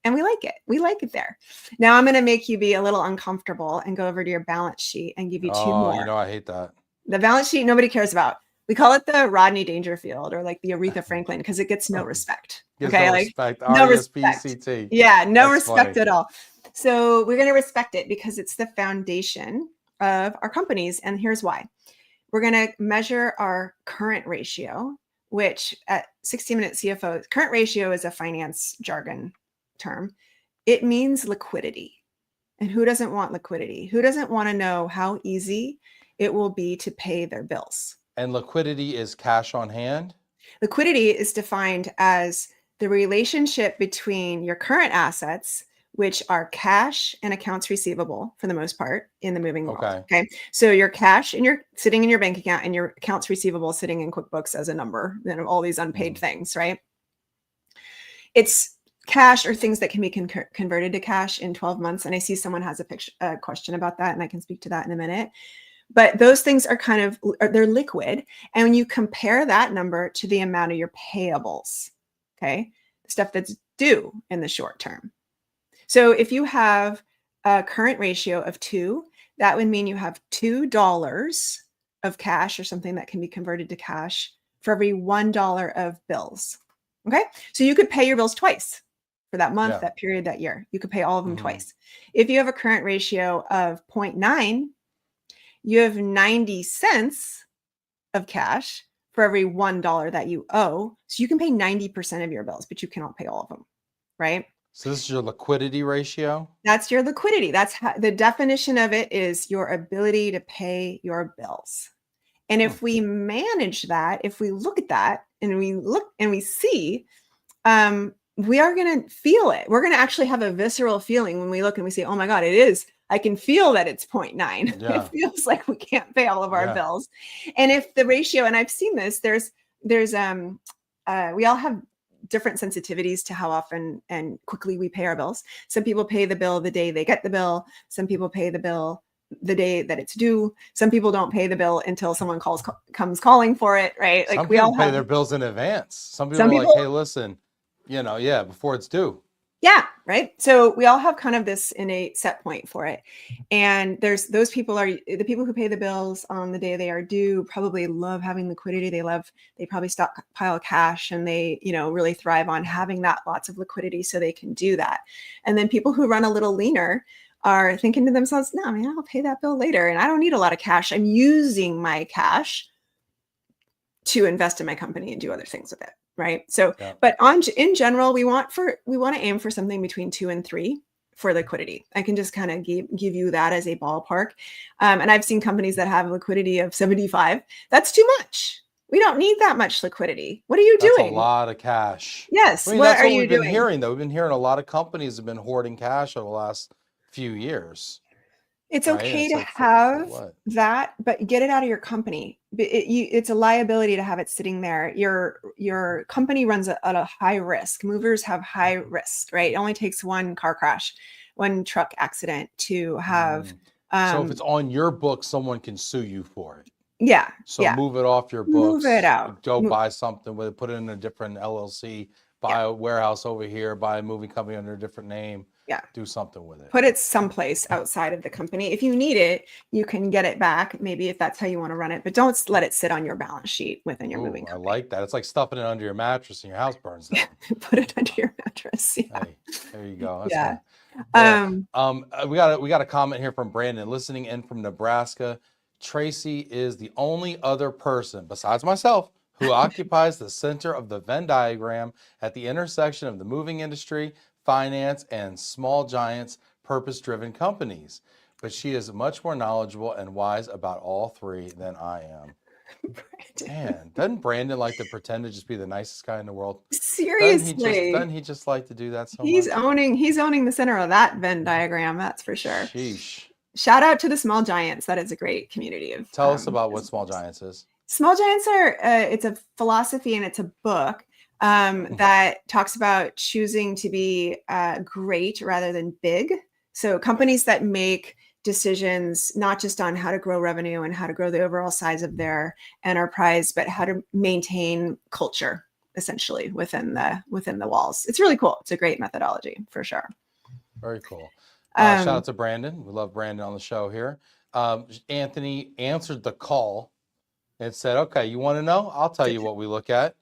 And we like it. We like it there. Now I'm going to make you be a little uncomfortable and go over to your balance sheet and give you 2 more. I hate that. The balance sheet nobody cares about. We call it the Rodney Dangerfield or like the Aretha Franklin because it gets no respect. Okay, no like respect. No respect. Yeah, no respect at all. So we're going to respect it because it's the foundation of our companies. And here's why. We're going to measure our current ratio, which at 60 Minute CFO, current ratio is a finance jargon term. It means liquidity. And who doesn't want liquidity? Who doesn't want to know how easy it will be to pay their bills? And liquidity is cash on hand? Liquidity is defined as the relationship between your current assets, which are cash and accounts receivable for the most part in the moving world. Okay. So your cash and you're sitting in your bank account and your accounts receivable sitting in QuickBooks as a number, all these unpaid things, right? It's cash or things that can be converted to cash in 12 months. And I see someone has a question about that, and I can speak to that in a minute. But those things are they're liquid. And when you compare that number to the amount of your payables, okay, stuff that's due in the short term. So if you have a current ratio of 2, that would mean you have $2 of cash or something that can be converted to cash for every $1 of bills. Okay. So you could pay your bills twice for that month, that period, that year. You could pay all of them twice. If you have a current ratio of 0.9, you have 90 cents of cash for every $1 that you owe. So you can pay 90% of your bills, but you cannot pay all of them, right? So this is your liquidity ratio? That's your liquidity. That's how the definition of it is your ability to pay your bills. And if we manage that, if we look at that and we see, we are going to feel it. We're going to actually have a visceral feeling when we look and we say, oh my God, it is. I can feel that it's 0.9. Yeah. It feels like we can't pay all of our bills. And if the ratio, and I've seen this, we all have different sensitivities to how often and quickly we pay our bills. Some people pay the bill the day they get the bill. Some people pay the bill the day that it's due. Some people don't pay the bill until someone comes calling for it, right? Like some we people all pay have their bills in advance. Some people are like, hey, listen, before it's due. Yeah, right. So we all have kind of this innate set point for it. And there's those people are the people who pay the bills on the day they are due probably love having liquidity. They probably stockpile cash and they, really thrive on having that lots of liquidity so they can do that. And then people who run a little leaner are thinking to themselves, no, I'll pay that bill later and I don't need a lot of cash. I'm using my cash to invest in my company and do other things with it. Right. So, but in general, we want to aim for something between 2 and 3 for liquidity. I can just kind of give you that as a ballpark. And I've seen companies that have liquidity of 75. That's too much. We don't need that much liquidity. What are you doing? That's a lot of cash. Yes. That's what we've been hearing, though. We've been hearing a lot of companies have been hoarding cash over the last few years. It's okay to have that, but get it out of your company. It's a liability to have it sitting there. Your company runs at a high risk. Movers have high risk, right? It only takes one car crash, one truck accident to have. So if it's on your book, someone can sue you for it. Yeah. So move it off your books. Move it out. Go buy something with it. Put it in a different LLC. Buy a warehouse over here. Buy a moving company under a different name. Yeah. Do something with it. Put it someplace outside of the company. If you need it, you can get it back, maybe if that's how you want to run it, but don't let it sit on your balance sheet within your moving company. I like that. It's like stuffing it under your mattress and your house burns down. Put it under your mattress. Yeah. Hey, there you go. That's we got a comment here from Brandon, listening in from Nebraska. Tracy is the only other person besides myself who occupies the center of the Venn diagram at the intersection of the moving industry, finance, and small giants purpose-driven companies. But she is much more knowledgeable and wise about all three than I am. Man, doesn't Brandon like to pretend to just be the nicest guy in the world? Seriously. Doesn't he just like to do that so he's much? He's owning the center of that Venn diagram, that's for sure. Sheesh. Shout out to the Small Giants. That is a great community of. Tell us about what Small Giants is. Small Giants are it's a philosophy and it's a book that talks about choosing to be great rather than big. So companies that make decisions not just on how to grow revenue and how to grow the overall size of their enterprise, but how to maintain culture essentially within the walls. It's really cool. It's a great methodology for sure. Very cool. Shout out to Brandon. We love Brandon on the show here. Anthony answered the call and said, "Okay, you want to know? I'll tell you what we look at."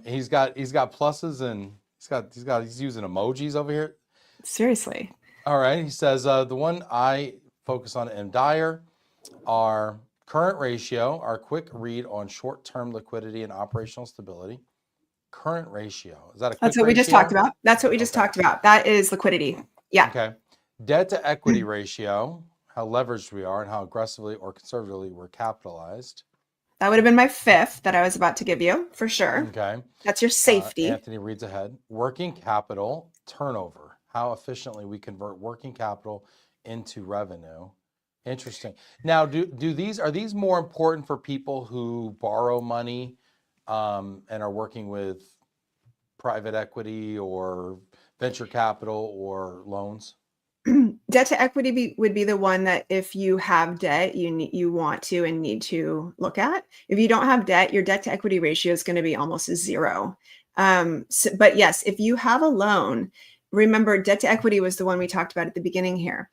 He's got pluses and he's using emojis over here. Seriously. All right. He says the one I focus on in Dyer, our current ratio, our quick read on short-term liquidity and operational stability. Current ratio. Is that a quick That's what we just talked about. That's what we just talked about. That is liquidity. Yeah. Okay. Debt to equity ratio, how leveraged we are and how aggressively or conservatively we're capitalized. That would have been my 5th that I was about to give you for sure. Okay. That's your safety. Anthony reads ahead. Working capital turnover, how efficiently we convert working capital into revenue. Interesting. Now, are these more important for people who borrow money and are working with private equity or venture capital or loans? Debt to equity would be the one that if you have debt, you want to and need to look at. If you don't have debt, your debt to equity ratio is going to be almost 0. But yes, if you have a loan, remember debt to equity was the one we talked about at the beginning here.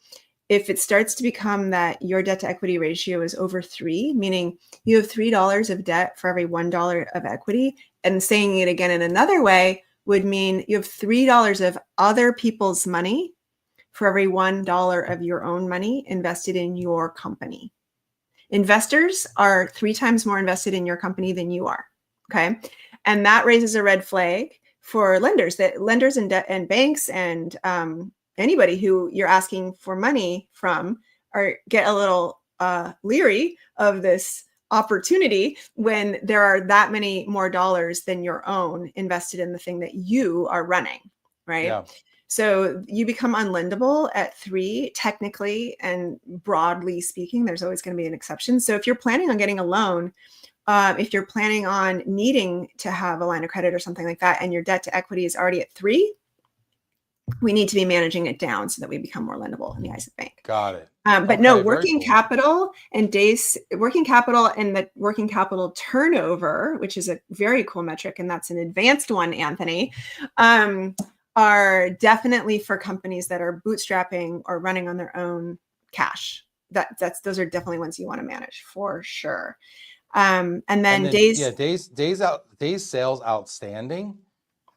If it starts to become that your debt to equity ratio is over 3, meaning you have $3 of debt for every $1 of equity, and saying it again in another way would mean you have $3 of other people's money for every $1 of your own money invested in your company. Investors are 3 times more invested in your company than you are. Okay. And that raises a red flag for lenders and banks and anybody who you're asking for money from get a little leery of this opportunity when there are that many more dollars than your own invested in the thing that you are running, right? Yeah. So you become unlendable at 3, technically, and broadly speaking. There's always going to be an exception. So if you're planning on getting a loan, if you're planning on needing to have a line of credit or something like that, and your debt to equity is already at 3, we need to be managing it down so that we become more lendable in the eyes of the bank. Got it. But no, Okay, very working cool. capital and working capital and the working capital turnover, which is a very cool metric, and that's an advanced one, Anthony, are definitely for companies that are bootstrapping or running on their own cash. Those are definitely ones you want to manage for sure. And then days sales outstanding.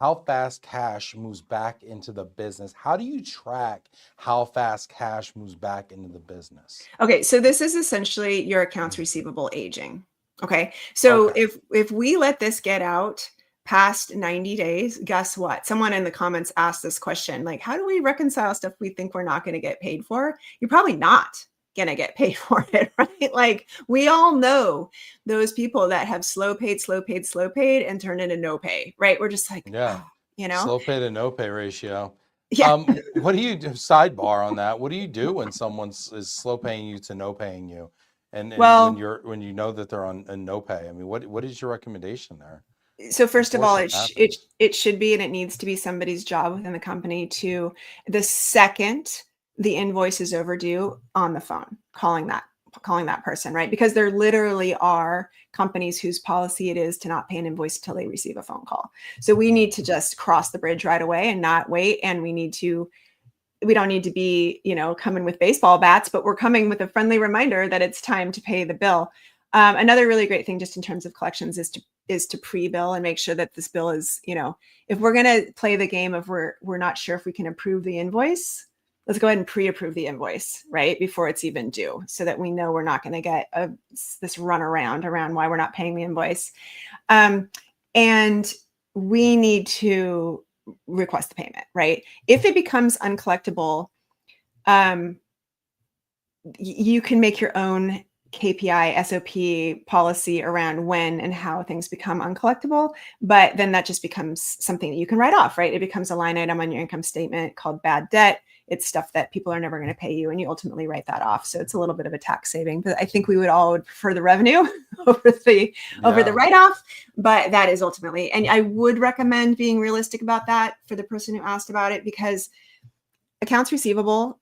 How fast cash moves back into the business? How do you track how fast cash moves back into the business? Okay, so this is essentially your accounts receivable aging. Okay, so Okay. if we let this get out past 90 days, guess what? Someone in the comments asked this question, like, how do we reconcile stuff we think we're not going to get paid for? You're probably not going to get paid for it, right? Like, we all know those people that have slow paid, and turned into no pay, right? We're just like, Yeah. oh, you know? Slow pay to no pay ratio. Yeah. What do you do? Sidebar on that? What do you do when someone is slow paying you to no paying you, and Well, when you know that they're on a no pay? I mean, what is your recommendation there? so first of all, Unfortunately, happens. it should be, and it needs to be somebody's job within the company to, the second the invoice is overdue, on the phone, calling that person, right? Because there literally are companies whose policy it is to not pay an invoice until they receive a phone call. So we need to just cross the bridge right away and not wait. And we don't need to be, coming with baseball bats, but we're coming with a friendly reminder that it's time to pay the bill. Another really great thing just in terms of collections is to pre-bill and make sure that this bill is, if we're going to play the game of we're not sure if we can approve the invoice, let's go ahead and pre-approve the invoice, right, before it's even due, so that we know we're not going to get this run around why we're not paying the invoice. And we need to request the payment, right? If it becomes uncollectible, you can make your own KPI, SOP policy around when and how things become uncollectible, but then that just becomes something that you can write off, right? It becomes a line item on your income statement called bad debt. It's stuff that people are never going to pay you, and you ultimately write that off. So it's a little bit of a tax saving, but I think we would all prefer the revenue over the write-off, but that is ultimately, and I would recommend being realistic about that for the person who asked about it, because accounts receivable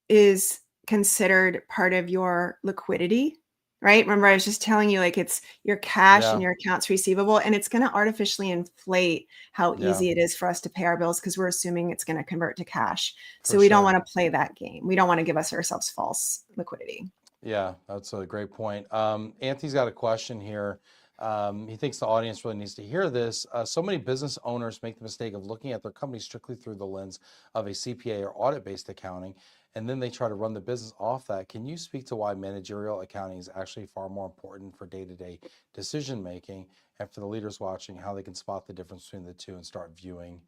is considered part of your liquidity, right? Remember, I was just telling you, like, it's your cash and your accounts receivable, and it's going to artificially inflate how easy it is for us to pay our bills, because we're assuming it's going to convert to cash. So we don't want to play that game. We don't want to give ourselves false liquidity. Yeah, that's a great point. Anthony's got a question here. He thinks the audience really needs to hear this. So many business owners make the mistake of looking at their company strictly through the lens of a CPA or audit-based accounting, and then they try to run the business off that. Can you speak to why managerial accounting is actually far more important for day-to-day decision-making, and for the leaders watching, how they can spot the difference between the two and start viewing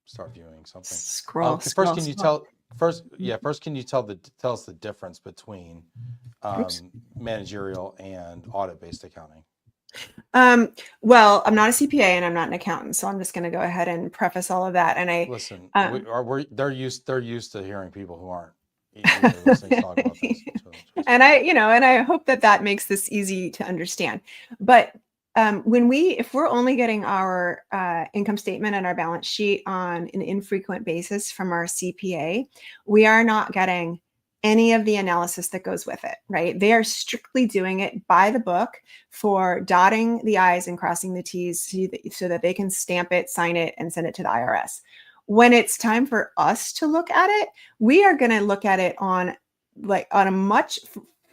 something? First, can you tell us the difference between managerial and audit-based accounting? Well, I'm not a CPA and I'm not an accountant, so I'm just going to go ahead and preface all of that. And I listen. They're used to hearing people who aren't either listening talk about this. And I hope that makes this easy to understand. But if we're only getting our income statement and our balance sheet on an infrequent basis from our CPA, we are not getting any of the analysis that goes with it, right? They are strictly doing it by the book for dotting the I's and crossing the T's so that they can stamp it, sign it, and send it to the IRS. When it's time for us to look at it, we are going to look at it on a much,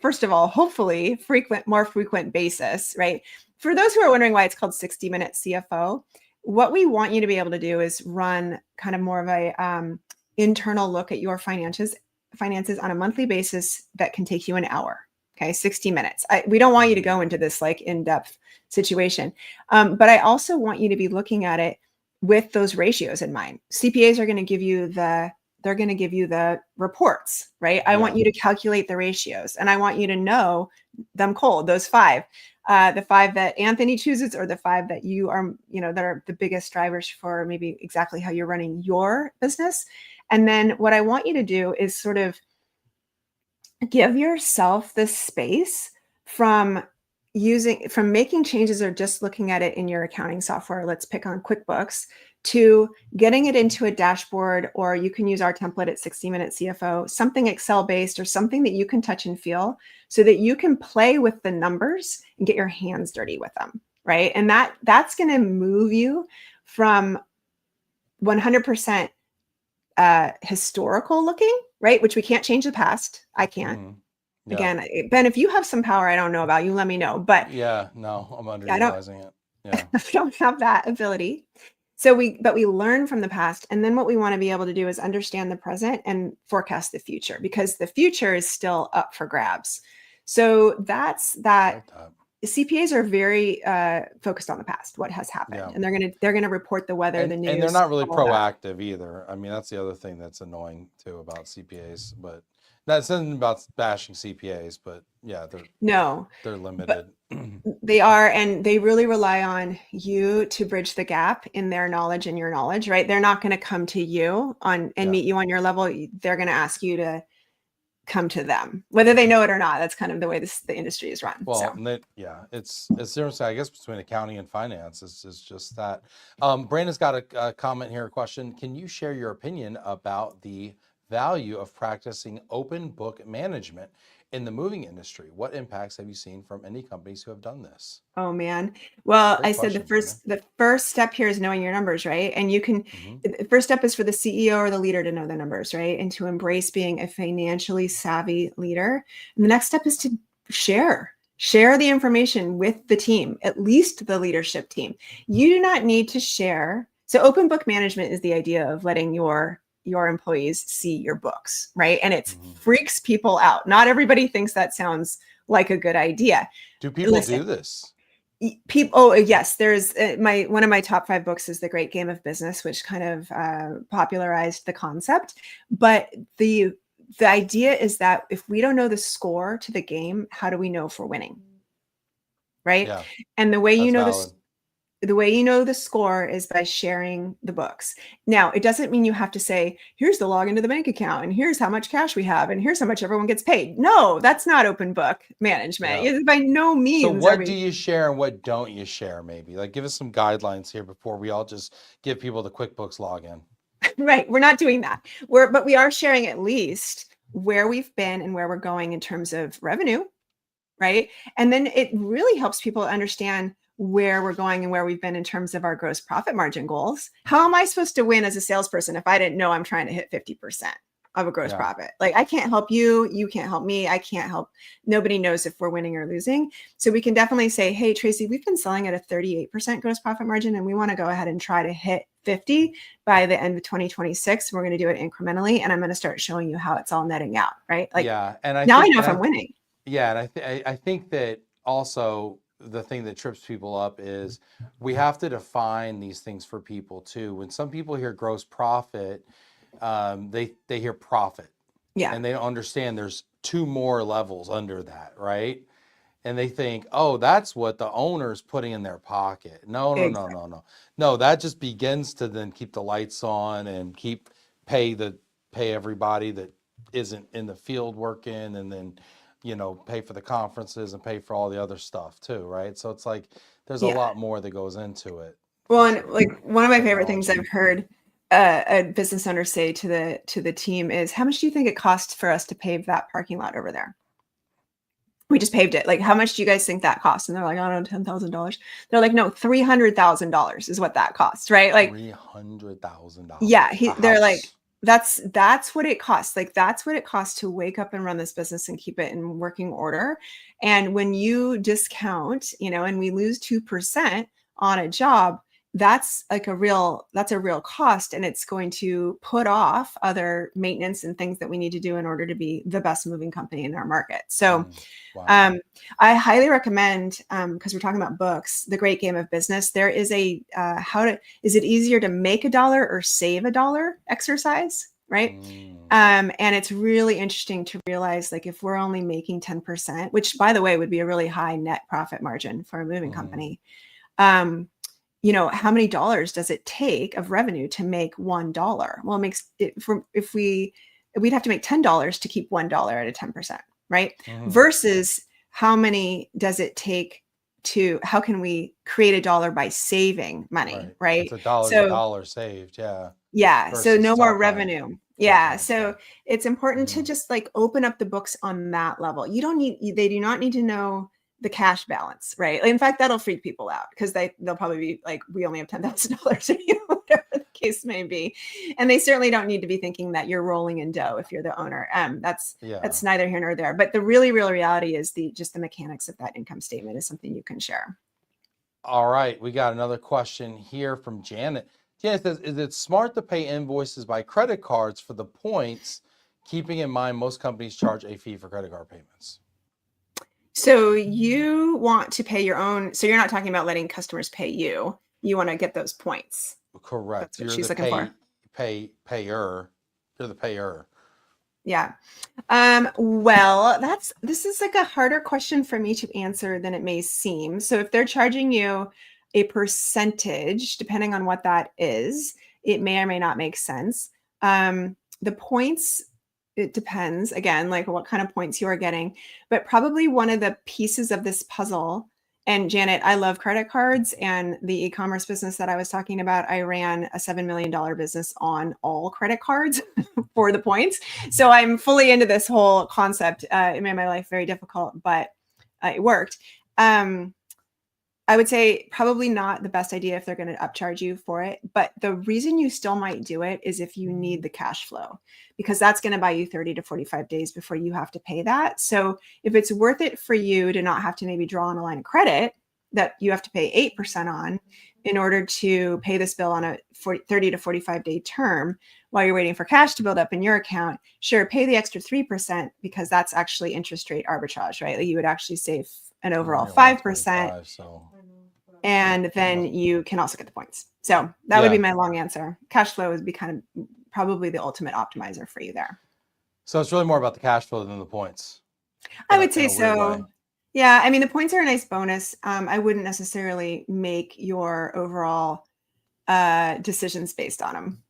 first of all, hopefully more frequent basis, right? For those who are wondering why it's called 60-Minute CFO, what we want you to be able to do is run kind of more of a internal look at your finances on a monthly basis that can take you an hour. Okay, 60 minutes. We don't want you to go into this like in-depth situation, but I also want you to be looking at it with those ratios in mind. CPAs are going to give you the they're going to give you the reports, right? I want you to calculate the ratios, and I want you to know them cold, those 5. The 5 that Anthony chooses, or the 5 that you are, that are the biggest drivers for maybe exactly how you're running your business. And then what I want you to do is sort of give yourself the space from making changes or just looking at it in your accounting software. Let's pick on QuickBooks, to getting it into a dashboard, or you can use our template at 60 Minute CFO, something Excel based or something that you can touch and feel, so that you can play with the numbers and get your hands dirty with them, right? And that's going to move you from 100% historical looking, right? Which we can't change the past. I can't. Again, Ben, if you have some power I don't know about, you let me know. But no, I'm underutilizing it. Yeah, I don't have that ability. So we learn from the past, and then what we want to be able to do is understand the present and forecast the future, because the future is still up for grabs. So that's that. CPAs are very focused on the past, what has happened, and they're gonna report the weather, the news, and they're not really proactive either. I mean, that's the other thing that's annoying too about CPAs. But that's nothing about bashing CPAs, but yeah, they're limited. They are, and they really rely on you to bridge the gap in their knowledge and your knowledge, right? They're not going to come to you and meet you on your level. They're going to ask you to come to them, whether they know it or not. That's kind of the way the industry is run. Well, it's different, I guess, between accounting and finance. It's just that. Brandon's got a comment here, a question. Can you share your opinion about the value of practicing open book management in the moving industry? What impacts have you seen from any companies who have done this? Oh man. Well, I said the first step here is knowing your numbers, right? And you can, the first step is for the CEO or the leader to know the numbers, right? And to embrace being a financially savvy leader. And the next step is to share the information with the team, at least the leadership team. You do not need to share. So open book management is the idea of letting your employees see your books, right? And it freaks people out. Not everybody thinks that sounds like a good idea. Do people do this? People, yes. There's one of my top 5 books is The Great Game of Business, which kind of popularized the concept. But the idea is that if we don't know the score to the game, how do we know if we're winning? Right? Yeah, and the way you know the score is by sharing the books. Now, it doesn't mean you have to say, here's the login to the bank account, and here's how much cash we have, and here's how much everyone gets paid. No, that's not open book management. It's by no means. So what do you share and what don't you share, maybe? Like, give us some guidelines here before we all just give people the QuickBooks login. Right. We're not doing that. But we are sharing at least where we've been and where we're going in terms of revenue, right? And then it really helps people understand where we're going and where we've been in terms of our gross profit margin goals. How am I supposed to win as a salesperson if I didn't know I'm trying to hit 50% of a gross profit? Like, I can't help you. You can't help me. I can't help. Nobody knows if we're winning or losing. So we can definitely say, hey, Tracy, we've been selling at a 38% gross profit margin, and we want to go ahead and try to hit 50 by the end of 2026. We're going to do it incrementally, and I'm going to start showing you how it's all netting out, right? Like, and I know if I'm winning. Yeah, and I think that also the thing that trips people up is we have to define these things for people too. When some people hear gross profit, they hear profit. Yeah. And they don't understand there's 2 more levels under that, right? And they think, oh, that's what the owner's putting in their pocket. No, that just begins to then keep the lights on and pay everybody that isn't in the field working, and then pay for the conferences and pay for all the other stuff too, right? So it's like there's a lot more that goes into it. Well, and like one of my favorite things I've heard a business owner say to the team is, how much do you think it costs for us to pave that parking lot over there? We just paved it. Like, how much do you guys think that costs? And they're like, I don't know, $10,000. They're like, no, $300,000 is what that costs, right? Like $300,000. Yeah, they're like, that's what it costs. Like, that's what it costs to wake up and run this business and keep it in working order. And when you discount, and we lose 2% on a job, that's a real cost, and it's going to put off other maintenance and things that we need to do in order to be the best moving company in our market. So I highly recommend, because we're talking about books, The Great Game of Business. There is is it easier to make $1 or save $1 exercise, right? Mm. And it's really interesting to realize, like, if we're only making 10%, which by the way would be a really high net profit margin for a moving company, you know, how many dollars does it take of revenue to make $1? Well, it makes it from, if we'd have to make $10 to keep $1 at a 10%, right? Versus how many does it take to, how can we create a dollar by saving money, right? It's a dollar saved. Yeah. Yeah. So Versus no more top line revenue. Yeah. 10 times. So it's important to just like open up the books on that level. You don't need, they do not need to know the cash balance, right? In fact, that'll freak people out because they'll probably be like, we only have $10,000, you know, whatever the case may be. And they certainly don't need to be thinking that you're rolling in dough if you're the owner. That's neither here nor there. But the really real reality is just the mechanics of that income statement is something you can share. All right. We got another question here from Janet. Janet says, is it smart to pay invoices by credit cards for the points, keeping in mind most companies charge a fee for credit card payments? So you want to pay your own. So you're not talking about letting customers pay you. You want to get those points. Correct. That's what she's looking for. Payer. You're the payer. Yeah. Well, this is like a harder question for me to answer than it may seem. So if they're charging you a percentage, depending on what that is, it may or may not make sense. The points, it depends, again, like what kind of points you are getting, but probably one of the pieces of this puzzle. And Janet, I love credit cards, and the e-commerce business that I was talking about, I ran a $7 million business on all credit cards for the points. So I'm fully into this whole concept. It made my life very difficult, but it worked. I would say probably not the best idea if they're going to upcharge you for it. But the reason you still might do it is if you need the cash flow, because that's going to buy you 30 to 45 days before you have to pay that. So if it's worth it for you to not have to maybe draw on a line of credit that you have to pay 8% on in order to pay this bill on a 30 to 45 day term while you're waiting for cash to build up in your account, sure, pay the extra 3% because that's actually interest rate arbitrage, right? Like you would actually save an overall 5%. And then you can also get the points. So that would be my long answer. Cash flow would be kind of probably the ultimate optimizer for you there. So it's really more about the cash flow than the points. I would say so. Yeah. I mean, the points are a nice bonus. I wouldn't necessarily make your overall decisions based on them,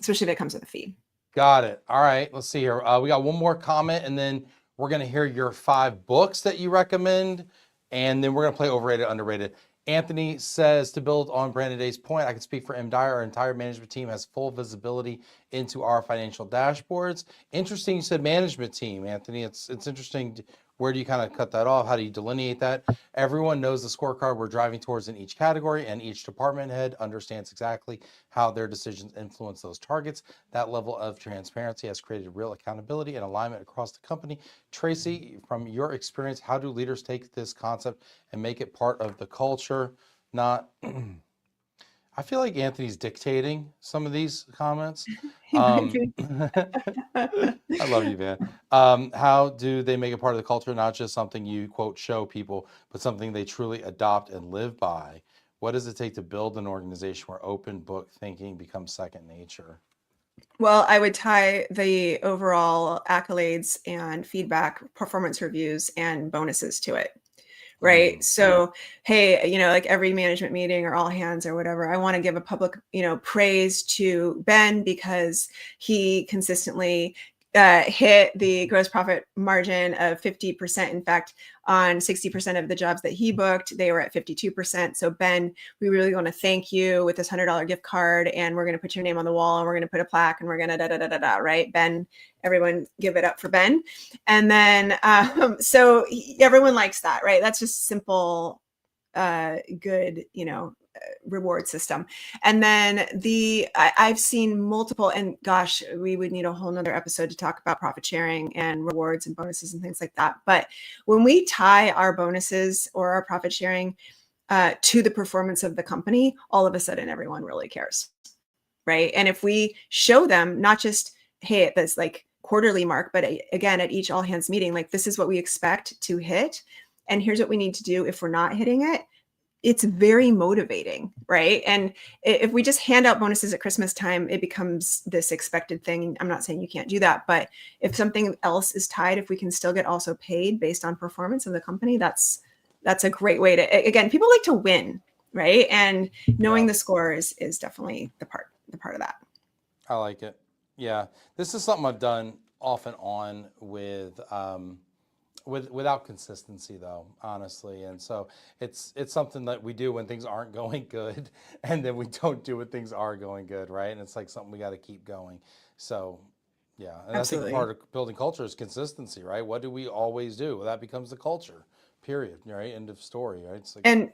especially if it comes with a fee. Got it. All right. Let's see here. We got one more comment, and then we're going to hear your 5 books that you recommend, and then we're going to play overrated, underrated. Anthony says, to build on Brandon Day's point, I can speak for M. Dyer. Our entire management team has full visibility into our financial dashboards. Interesting. You said management team, Anthony. It's interesting. Where do you kind of cut that off? How do you delineate that? Everyone knows the scorecard we're driving towards in each category, and each department head understands exactly how their decisions influence those targets. That level of transparency has created real accountability and alignment across the company. Tracy, from your experience, how do leaders take this concept and make it part of the culture? Not, I feel like Anthony's dictating some of these comments. I love you, man. How do they make it part of the culture, not just something you, quote, show people, but something they truly adopt and live by? What does it take to build an organization where open book thinking becomes second nature? Well, I would tie the overall accolades and feedback, performance reviews, and bonuses to it. Right. So, hey, you know, like every management meeting or all hands or whatever, I want to give a public, you know, praise to Ben because he consistently hit the gross profit margin of 50%. In fact, on 60% of the jobs that he booked, they were at 52%. So Ben, we really want to thank you with this $100 gift card, and we're going to put your name on the wall, and we're going to put a plaque, and we're going to right? Ben, everyone give it up for Ben. And then, so everyone likes that, right? That's just simple, good, you know, reward system. And then I've seen multiple, and gosh, we would need a whole nother episode to talk about profit sharing and rewards and bonuses and things like that. But when we tie our bonuses or our profit sharing to the performance of the company, all of a sudden everyone really cares, right? And if we show them not just, hey, at this like quarterly mark, but again, at each all hands meeting, like this is what we expect to hit, and here's what we need to do if we're not hitting it. it's very motivating, right? And if we just hand out bonuses at Christmas time, it becomes this expected thing. I'm not saying you can't do that, but if something else is tied, if we can still get also paid based on performance of the company, that's a great way to, again, people like to win, right? And knowing the score is definitely the part of that. I like it. Yeah, this is something I've done off and on without consistency, though, honestly. And so it's something that we do when things aren't going good, and then we don't do when things are going good, right? And it's like something we got to keep going. So yeah, and Absolutely. I think part of building culture is consistency, right? What do we always do? Well, that becomes the culture. Period. Right. End of story. Right. It's like, And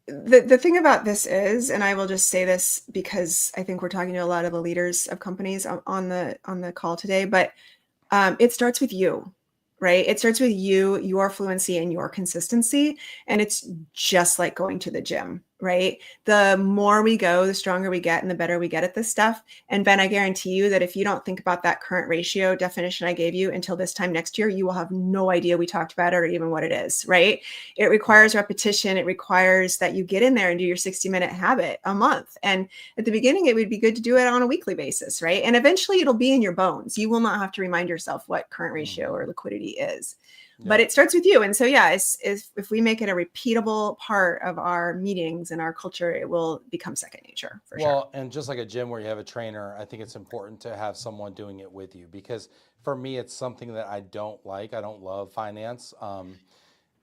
the thing about this is, and I will just say this because I think we're talking to a lot of the leaders of companies on the call today, but it starts with you, right? It starts with you, your fluency and your consistency. And it's just like going to the gym, right? The more we go, the stronger we get and the better we get at this stuff. And Ben, I guarantee you that if you don't think about that current ratio definition I gave you until this time next year, you will have no idea we talked about it or even what it is, right? It requires repetition. It requires that you get in there and do your 60-minute habit a month. And at the beginning, it would be good to do it on a weekly basis, right? And eventually it'll be in your bones. You will not have to remind yourself what current ratio or liquidity is. But it starts with you. And so, yeah, if we make it a repeatable part of our meetings and our culture, it will become second nature for sure. well, and just like a gym where you have a trainer, I think it's important to have someone doing it with you, because for me, it's something that I don't like. I don't love finance.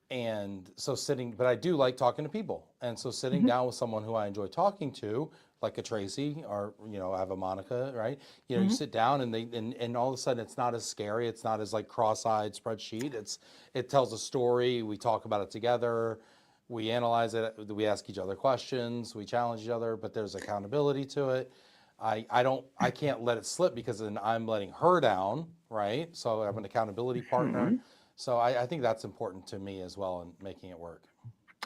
And so but I do like talking to people. And so sitting down with someone who I enjoy talking to, like a Tracy, or, I have a Monica, right? You sit down and and all of a sudden it's not as scary. It's not as like cross-eyed spreadsheet. It tells a story. We talk about it together. We analyze it. We ask each other questions. We challenge each other, but there's accountability to it. I can't let it slip, because then I'm letting her down, right? So I'm an accountability partner. So I think that's important to me as well in making it work.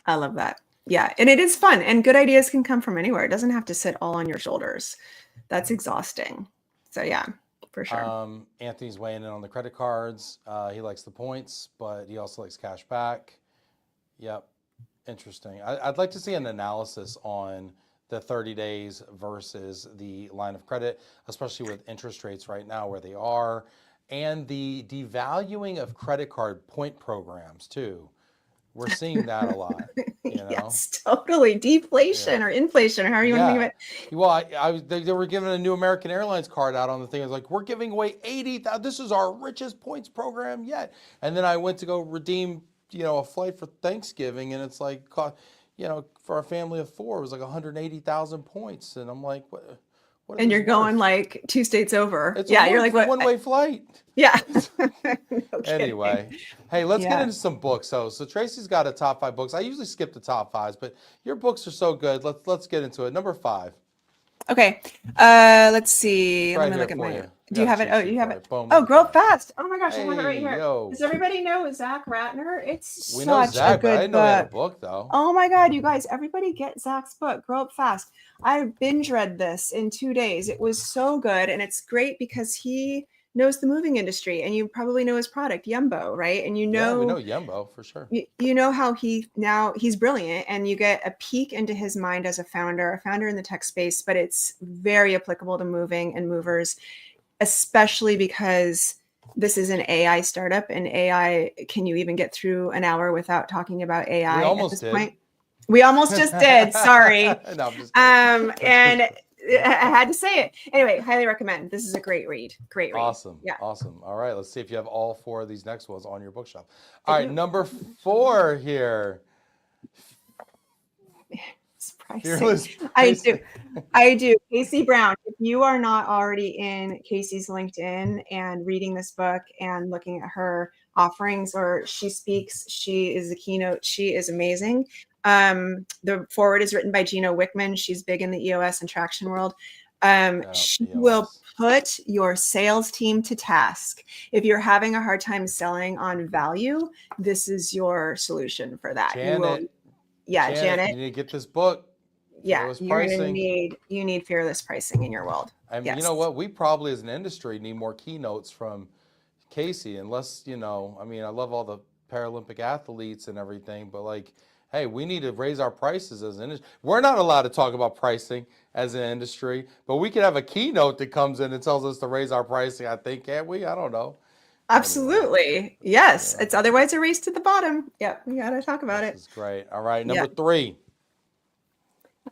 I love that. Yeah. And it is fun, and good ideas can come from anywhere. It doesn't have to sit all on your shoulders. That's exhausting. So yeah, for sure. Anthony's weighing in on the credit cards. He likes the points, but he also likes cash back. Yep. Interesting. I'd like to see an analysis on the 30 days versus the line of credit, especially with interest rates right now where they are, and the devaluing of credit card point programs too. We're seeing that a lot, Yes, totally. Deflation or inflation, or however you want to think of it. Well, they were giving a new American Airlines card out on the thing. It was like, we're giving away 80,000. This is our richest points program yet. And then I went to go redeem, a flight for Thanksgiving, and it's like, for a family of 4, it was like 180,000 points. And I'm like, what? And you're going like 2 states over. It's you're like, what? One-way flight. Yeah. No anyway, hey, let's get into some books. So Tracy's got a top 5 books. I usually skip the top 5s, but your books are so good. Let's get into it. Number 5. Okay. Let's see. Let me look at my. Do you have it? Oh, you have it. Boom. Oh, Grow Up Fast. Oh my gosh, I have it right here. Yo. Does everybody know Zach Ratner? It's We know such Zach, a good but I didn't know he had a book though. Oh my God, you guys, everybody get Zach's book, Grow Up Fast. I binge read this in 2 days. It was so good. And it's great because he knows the moving industry, and you probably know his product, Yumbo, right? And we know Yumbo for sure. You know how he's brilliant, and you get a peek into his mind as a founder in the tech space, but it's very applicable to moving and movers, especially because this is an AI startup, and AI, can you even get through an hour without talking about AI at this point? We almost just did. Sorry. No, I'm just kidding. And I had to say it. Anyway, highly recommend. This is a great read. Great read. Awesome. Yeah. Awesome. All right. Let's see if you have all 4 of these next ones on your bookshelf. All right. Number 4 here. I do. Casey Brown. If you are not already in Casey's LinkedIn and reading this book and looking at her offerings, or she speaks, she is a keynote. She is amazing. The forward is written by Gino Wickman. She's big in the EOS and traction world. She will put your sales team to task. If you're having a hard time selling on value, this is your solution for that. Janet, Janet. You need to get this book. Yeah, you need fearless pricing in your world. I mean, you know what? We probably as an industry need more keynotes from Casey, unless, I mean, I love all the Paralympic athletes and everything, but like, hey, we need to raise our prices as an industry. We're not allowed to talk about pricing as an industry, but we could have a keynote that comes in and tells us to raise our pricing. I think, can't we? I don't know. Anyway, Absolutely. Yes. yeah, It's otherwise a race to the bottom. Yep. We got to talk about this it. is great. All right, Yeah. number 3.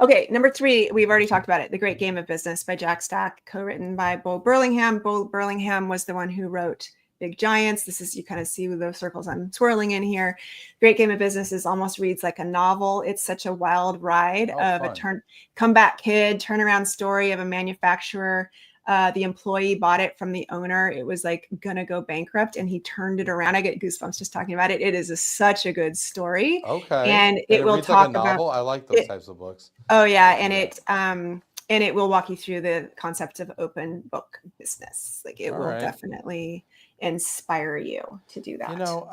Okay. Number 3, we've already talked about it. The Great Game of Business by Jack Stack, co-written by Bo Burlingham. Bo Burlingham was the one who wrote Big Giants. This is, you kind of see the circles I'm swirling in here. Great Game of Business is almost reads like a novel. It's such a wild ride of Fun. a comeback kid, turnaround story of a manufacturer. The employee bought it from the owner. It was like gonna go bankrupt, and he turned it around. I get goosebumps just talking about it. It is such a good story, Okay. and it will reads talk like a novel. I like those types of books. Oh yeah, Yeah. and it will walk you through the concept of open book business. Like it All will right. definitely inspire you to do that. You know,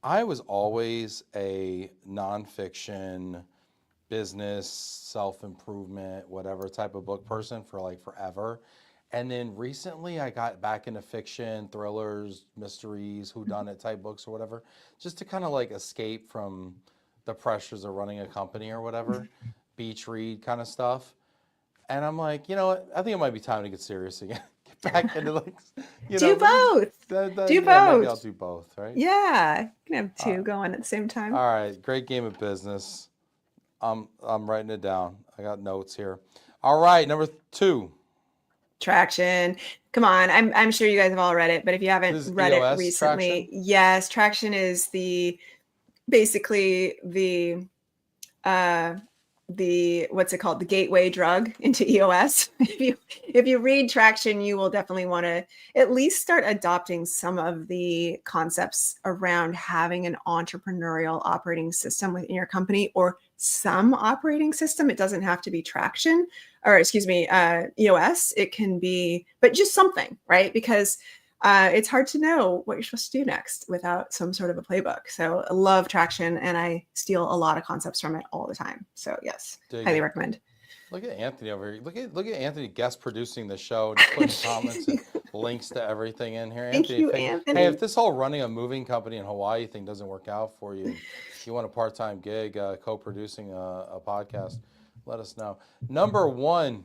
I was always a nonfiction, business, self-improvement, whatever type of book person for like forever. And then recently I got back into fiction, thrillers, mysteries, whodunit type books or whatever, just to kind of like escape from the pressures of running a company or whatever, beach read kind of stuff. And I'm like, you know what? I think it might be time to get serious again. Get back into like, you Do know, both. Do yeah, maybe I'll both. do both, right? Yeah, you can have Uh, two going at the same time. all right, great game of business. I'm writing it down. I got notes here. All right, number 2. Traction. Come on, I'm sure you guys have all read it, but if you haven't This is read it EOS recently, Traction. yes, Traction is basically the what's it called, the gateway drug into EOS. If you read Traction, you will definitely want to at least start adopting some of the concepts around having an entrepreneurial operating system within your company, or some operating system. It doesn't have to be Traction, or excuse me, EOS. It can be, but just something, right? Because it's hard to know what you're supposed to do next without some sort of a playbook. So I love Traction, and I steal a lot of concepts from it all the time. So yes, highly recommend. Look at Anthony over here. Look at Anthony guest producing the show, just putting comments and links to everything in here. Thank Anthony, you, hey, Anthony. if this whole running a moving company in Hawaii thing doesn't work out for you, and you want a part-time gig co-producing a podcast, let us know. Number 1.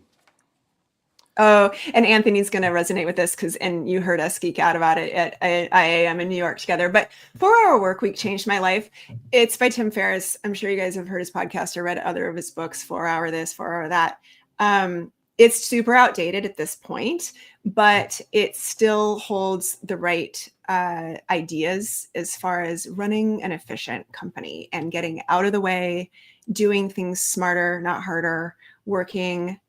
Oh, and Anthony's going to resonate with this and you heard us geek out about it at IAM in New York together. But 4-Hour Workweek changed my life. It's by Tim Ferriss. I'm sure you guys have heard his podcast or read other of his books, 4-Hour this, 4-Hour that. It's super outdated at this point, but it still holds the right ideas as far as running an efficient company and getting out of the way, doing things smarter, not harder, working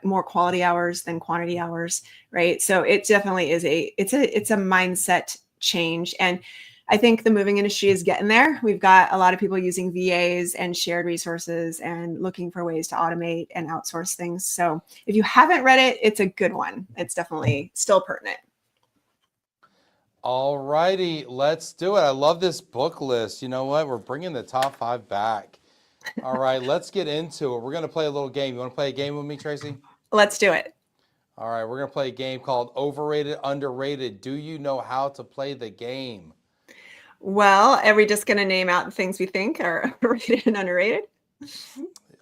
more quality hours than quantity hours, right? So it definitely is it's a mindset change. And I think the moving industry is getting there. We've got a lot of people using VAs and shared resources and looking for ways to automate and outsource things. So if you haven't read it, it's a good one. It's definitely still pertinent. All righty, let's do it. I love this book list. You know what? We're bringing the top 5 back. All right, let's get into it. We're going to play a little game. You want to play a game with me, Tracy? Let's do it. All right, we're going to play a game called Overrated, Underrated. Do you know how to play the game? Well, are we just going to name out the things we think are overrated and underrated?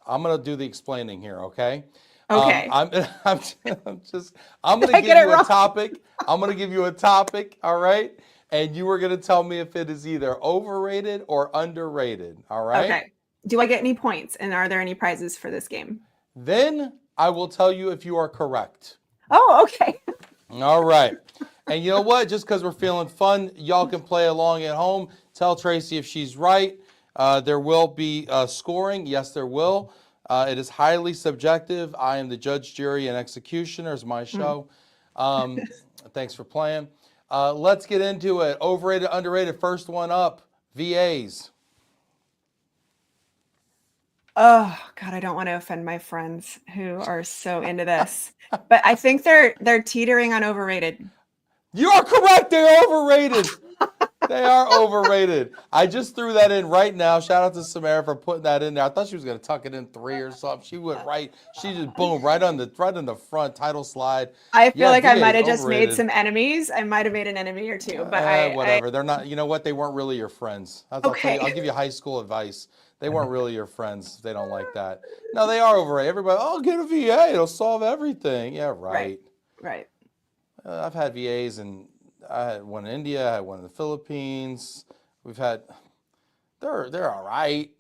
I'm going to do the explaining here, okay? Okay. I'm going to give you a topic. I'm going to give you a topic, all right? And you are going to tell me if it is either overrated or underrated, all right? Okay. Do I get any points? And are there any prizes for this game? Then I will tell you if you are correct. Oh, okay. All right. And you know what? Just because we're feeling fun, y'all can play along at home. Tell Tracy if she's right. There will be scoring. Yes, there will. It is highly subjective. I am the judge, jury, and executioner. It's my show. Thanks for playing. Let's get into it. Overrated, underrated. First one up, VAs. Oh God, I don't want to offend my friends who are so into this, but I think they're teetering on overrated. You are correct. They're overrated. They are overrated. I just threw that in right now. Shout out to Samara for putting that in there. I thought she was gonna tuck it in 3 or something. She went right. She just boom right on the front title slide. I feel Yeah, like I might VA's have just made overrated. some enemies. I might have made an enemy or two, but I Whatever. They're not. You know what? They weren't really your friends. I'll tell you. okay. I'll give you high school advice. They weren't really your friends. They don't like that. No, they are overrated. Everybody, oh, get a VA. It'll solve everything. Yeah, Right. right. Right. I've had VAs, and I had one in India. I had one in the Philippines. We've had. They're all right.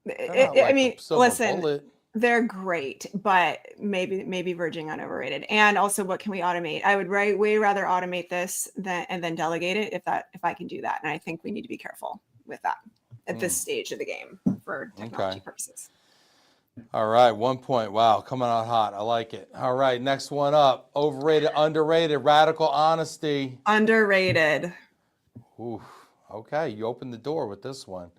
They're not I like the mean, silver listen, bullet. they're great, but maybe verging on overrated. And also, what can we automate? I would way rather automate this than and then delegate it if I can do that. And I think we need to be careful with that at this stage of the game for technology Okay. purposes. All right. 1 point. Wow. Coming out hot. I like it. All right. Next one up. Overrated, underrated, radical honesty. Underrated, Ooh. Okay. You opened the door with this one.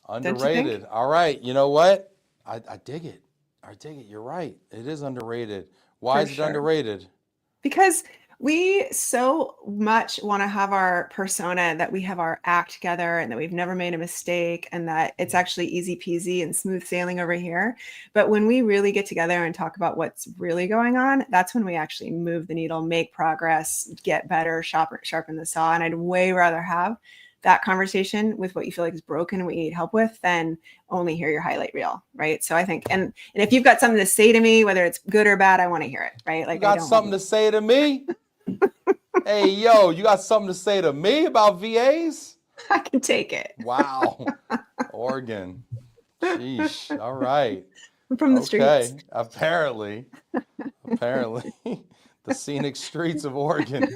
don't you think? Underrated. All right. You know what? I dig it. I dig it. You're right. It is underrated. Why For is it sure. underrated? Because we so much want to have our persona that we have our act together and that we've never made a mistake and that it's actually easy peasy and smooth sailing over here. But when we really get together and talk about what's really going on, that's when we actually move the needle, make progress, get better, sharpen the saw. And I'd way rather have that conversation with what you feel like is broken and what you need help with than only hear your highlight reel, right? So I think, and if you've got something to say to me, whether it's good or bad, I want to hear it, right? You Like I got don't something want to say to me? Hey, yo, you got something to say to me about VAs? I can take it. Wow. Oregon. Sheesh. All right. I'm from the streets. Okay. Apparently, the scenic streets of Oregon.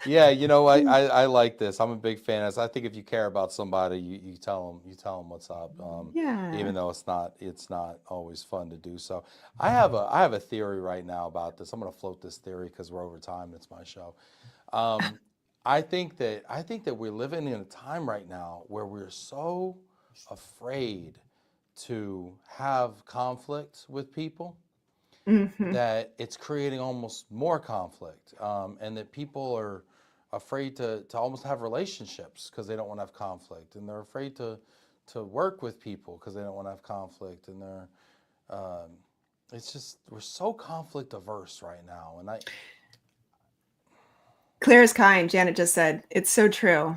Yeah, you know, I like this. I'm a big fan of this. I think if you care about somebody, you tell them what's up. Yeah. Even though it's not always fun to do so. I have a theory right now about this. I'm going to float this theory because we're over time. It's my show. I think that we're living in a time right now where we're so afraid to have conflict with people Mhm. that it's creating almost more conflict, and that people are afraid to almost have relationships because they don't want to have conflict, and they're afraid to work with people because they don't want to have conflict, and they're it's just we're so conflict averse right now, and Clear as kind, Janet just said. It's so true.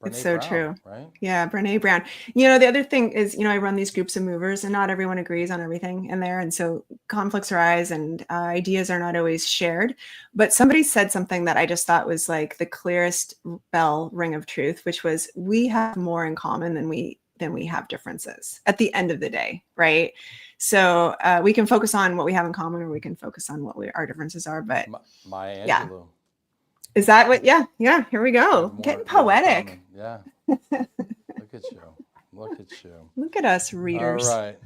It's Brene so Brown, true. right? Yeah, Brene Brown. You know, the other thing is, I run these groups of movers and not everyone agrees on everything in there. And so conflicts arise and ideas are not always shared. But somebody said something that I just thought was like the clearest bell ring of truth, which was we have more in common than we have differences at the end of the day, right? So we can focus on what we have in common or we can focus on what our differences are. But Maya yeah. Angelou. Is that what? Yeah. Here we go. Getting poetic. Yeah. Look at you. Look at you. Look at us readers. All right.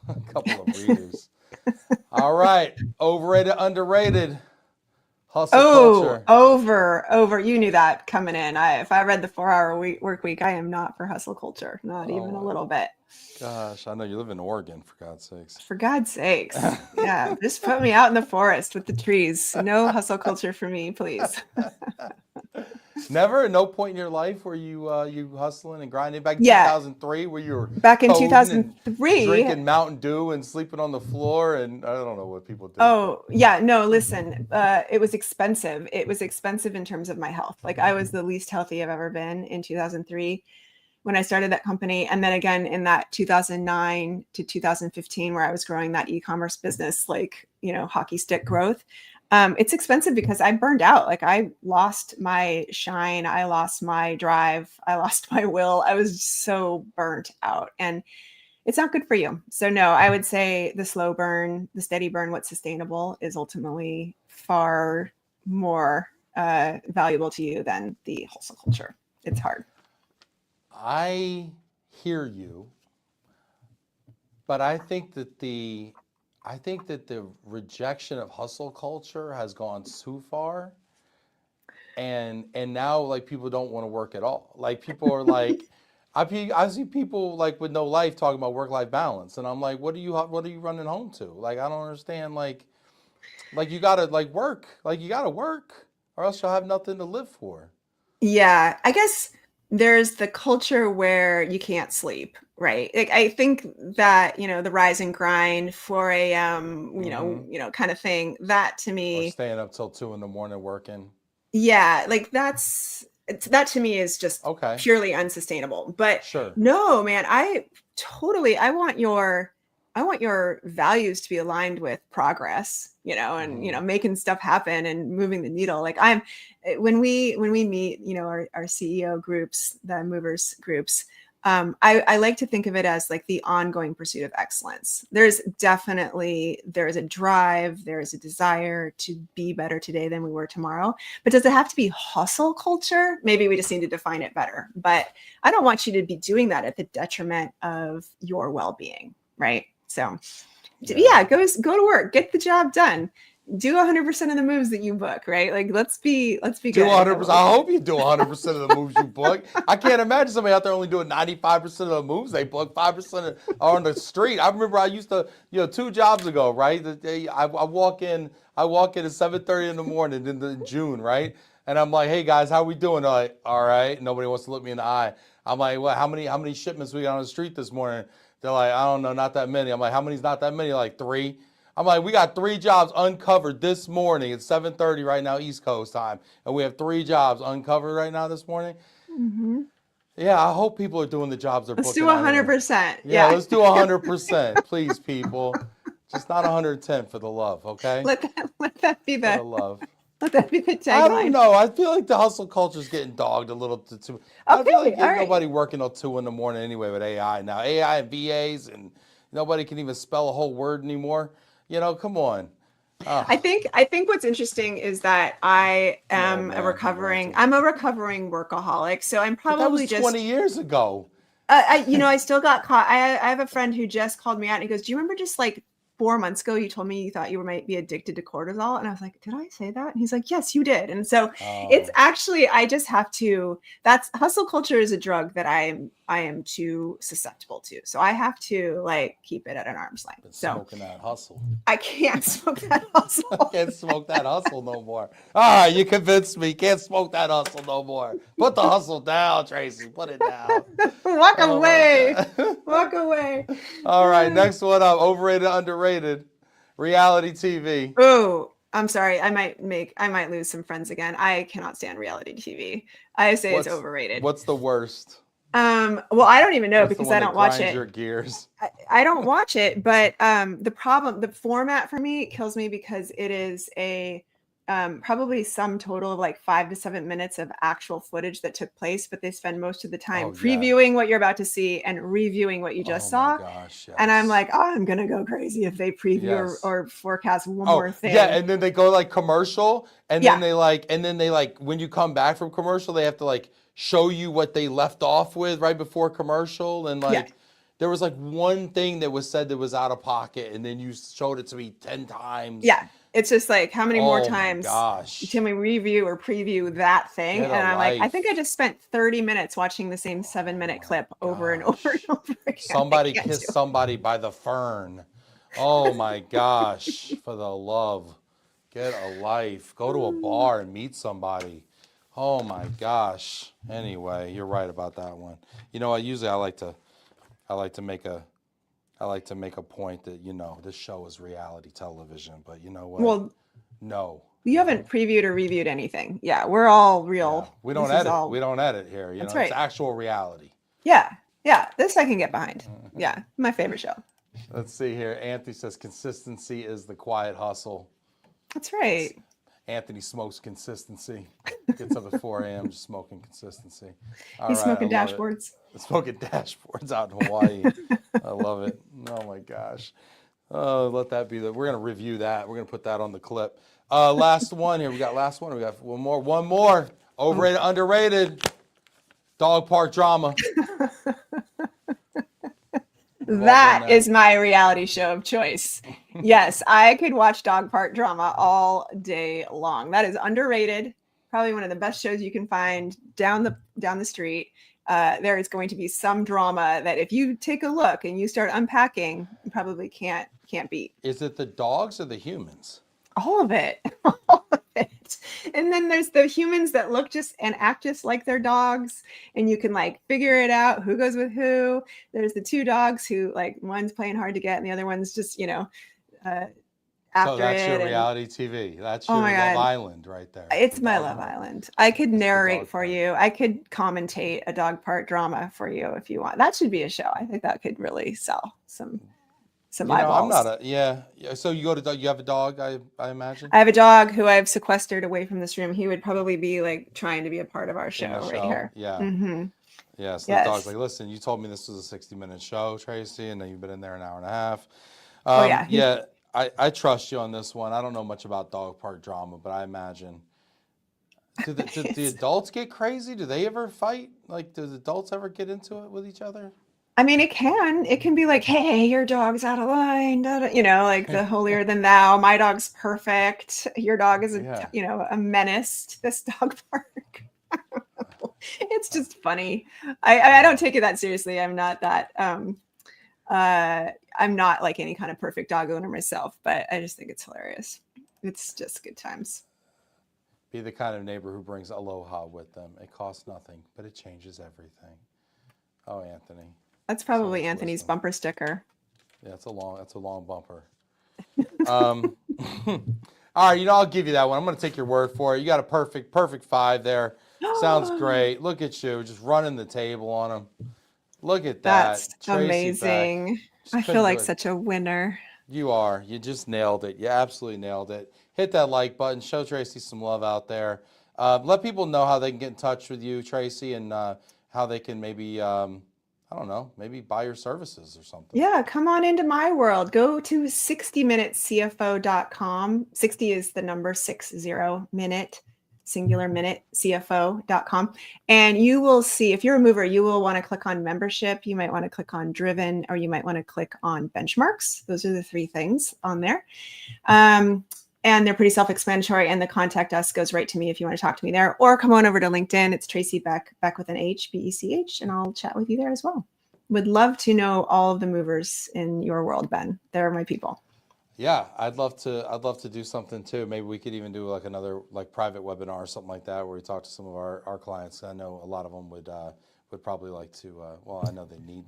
A couple of readers. All right. Overrated, underrated. Hustle culture. Over. You knew that coming in. If I read the 4-hour work week, I am not for hustle culture. Not even a little bit. Gosh, I know you live in Oregon, for God's sakes. For God's sakes. Yeah. Just put me out in the forest with the trees. No hustle culture for me, please. Never, at no point in your life were you hustling and grinding back in Yeah. 2003 where you were back in coding 2003 and drinking Mountain Dew and sleeping on the floor, and I don't know what people did. Oh, yeah, no, listen, it was expensive. It was expensive in terms of my health. Like I was the least healthy I've ever been in 2003 when I started that company. And then again in that 2009 to 2015 where I was growing that e-commerce business, like, hockey stick growth. It's expensive because I burned out. Like I lost my shine. I lost my drive. I lost my will. I was so burnt out and it's not good for you. So no, I would say the slow burn, the steady burn, what's sustainable is ultimately far more valuable to you than the hustle culture. It's hard. I hear you, but I think that the rejection of hustle culture has gone too far, and now like people don't want to work at all. Like people are like, I see people like with no life talking about work-life balance, and I'm like, what are you running home to? Like I don't understand. Like you gotta like work. Like you gotta work, or else you'll have nothing to live for. Yeah, I guess there's the culture where you can't sleep, right? Like I think that, the rise and grind for a Mm-hmm. kind of thing, that to Or me, staying up till 2 in the morning working. yeah, like that to me is just Okay, purely unsustainable. But sure. no, man, I want your values to be aligned with progress, and Mm-hmm. making stuff happen and moving the needle. Like when we meet, our CEO groups, the movers groups, I like to think of it as like the ongoing pursuit of excellence. There is a drive, there is a desire to be better today than we were tomorrow. But does it have to be hustle culture? Maybe we just need to define it better. But I don't want you to be doing that at the detriment of your well-being, right? So Yeah. yeah, go to work, get the job done, do 100% of the moves that you book, right? Like let's be Do good at what 100%. we I do. hope you do 100% of the moves you book. I can't imagine somebody out there only doing 95% of the moves they book. 5% are on the street. I remember I used to, 2 jobs ago, right? I walk in. I walk in at 7:30 in the morning in June, right? And I'm like, hey guys, how we doing? They're like, all right. Nobody wants to look me in the eye. I'm like, what? How many shipments we got on the street this morning? They're like, I don't know, not that many. I'm like, how many's not that many? Like 3. I'm like, we got 3 jobs uncovered this morning. It's 7:30 right now, East Coast time, and we have 3 jobs uncovered right now this morning. Mhm. Yeah, I hope people are doing the jobs they're Let's do booking out here. 100%. Yeah, Yeah. let's do 100%, please, people. Just not 110 for the love, okay? Let that be For the the love. let that be the I don't tagline. know. I feel like the hustle culture is getting dogged a little too. I feel Okay, like all ain't right. nobody working till 2 in the morning anyway with AI now. AI and VAs, and nobody can even spell a whole word anymore. Come on. Oh, I think what's interesting is that oh man, I'm ranting. I'm a recovering workaholic. So I'm But that was probably 20 just years ago. I still got caught. I have a friend who just called me out and he goes, "Do you remember just like 4 months ago you told me you thought you might be addicted to cortisol?" And I was like, "Did I say that?" And he's like, "Yes, you did." And so it's Oh, actually I just have to. That's hustle culture is a drug that I am too susceptible to. So I have to like keep it at an arm's length. been So smoking that hustle. I can't smoke that I hustle. can't smoke that hustle no more. Ah, you convinced me. Can't smoke that hustle no more. Put the hustle down, Tracy. Put it down. Walk Oh my away. God. Walk away. All right, next one up. Overrated, underrated. Reality TV. Oh, I'm sorry. I might lose some friends again. I cannot stand reality TV. I say it's What's overrated. what's the worst? Well, I don't even know What's the because one I that don't watch grinds it. your gears? I don't watch it, but the format for me kills me because it is a probably some total of like 5 to 7 minutes of actual footage that took place, but they spend most of the time Oh yeah. previewing what you're about to see and reviewing what you just Oh my saw. gosh, And I'm yes. like, oh, I'm gonna go crazy if they preview Yes. or forecast one Oh more yeah, thing. and then they go like commercial, and then Yeah, they like when you come back from commercial, they have to like show you what they left off with right before commercial, and yeah, like there was like one thing that was said that was out of pocket, and then you showed it to me 10 times. yeah. It's just like, how many more Oh my times can gosh, we review or preview that thing? get a And I'm like, I think I life. just spent 30 minutes watching the same Oh 7 minute my clip over and over and gosh, over again. I somebody can't do kissed it. somebody by the fern. Oh my gosh, for the love. Get a life. Go to a bar and meet somebody. Oh my gosh. Anyway, you're right about that one. You know what? Usually I like to make a I like to make a point that, this show is reality television, but you know what? Well, No. you haven't previewed or reviewed anything. Yeah, we're all Yeah. real. We don't This is edit. We all, don't edit here. that's It's right. actual reality. Yeah, yeah. This I can get behind. Yeah, my favorite show. Let's see here. Anthony says consistency is the quiet hustle. That's That's right. Anthony smokes consistency. Gets up at 4 a.m. just smoking consistency. All He's right, I smoking love it. dashboards. Smoking dashboards out in Hawaii. I love it. Oh my gosh. Let that be we're gonna review that. We're gonna put that on the clip. Last one here. We got last one. We got one more. One more. Oh, Overrated, underrated. Dog park drama. We've all been that there. is my reality show of choice. Yes, I could watch dog park drama all day long. That is underrated. Probably one of the best shows you can find down the street. There is going to be some drama that if you take a look and you start unpacking, you probably can't beat. Is it the dogs or the humans? All of it. All of it. And then there's the humans that look just and act just like their dogs, and you can like figure it out who goes with who. There's the two dogs who like one's playing hard to get and the other one's just, uh, So after that's your it. And reality TV. That's oh your my Love God, Island right there. The it's my dog Love part. Island. I could It's the narrate dog for part. you. I could commentate a dog part drama for you if you want. That should be a show. I think that could really sell some I'm not eyeballs. a yeah. So you go to you have a dog, I imagine, I have a dog who I've sequestered away from this room. He would probably be like trying to be a part of our in the show right show. here. Yeah. Hmm. Yeah. So the dog's Yes. like, listen, you told me this was a 60-minute show, Tracy, and then you've been in there an hour and a half. Oh yeah. Yeah, I trust you on this one. I don't know much about dog park drama, but I imagine do the adults get crazy? Do they ever fight? Like, do the adults ever get into it with each other? I mean, it can be like, hey, your dog's out of line, like the holier than thou. My dog's perfect. Your dog is Yeah. a menace to this dog park. It's just funny. I don't take it that seriously. I'm not like any kind of perfect dog owner myself, but I just think it's hilarious. It's just good times. Be the kind of neighbor who brings aloha with them. It costs nothing, but it changes everything. Oh, Anthony. That's So probably much Anthony's wisdom. bumper sticker. Yeah, that's a long bumper. All right, I'll give you that one. I'm going to take your word for it. You got a perfect 5 there. Sounds great. Look at you, just running the table on them. Look at that, That's Tracy Bech. amazing. Just I couldn't feel do like it. such a winner. You are. You just nailed it. You absolutely nailed it. Hit that like button. Show Tracy some love out there. Let people know how they can get in touch with you, Tracy, and how they can maybe, I don't know, maybe buy your services or something. Yeah, come on into my world. Go to 60minutecfo.com. 60 is the number 60 minute, singular minute, CFO.com. And you will see, if you're a mover, you will want to click on membership. You might want to click on driven, or you might want to click on benchmarks. Those are the 3 things on there. And they're pretty self-explanatory, and the contact us goes right to me if you want to talk to me there, or come on over to LinkedIn. It's Tracy Bech, Bech with an H, Bech, and I'll chat with you there as well. Would love to know all of the movers in your world, Ben. They're my people. Yeah, I'd love to do something too. Maybe we could even do like another like private webinar or something like that where we talk to some of our clients. I know a lot of them would probably like to well, I know they need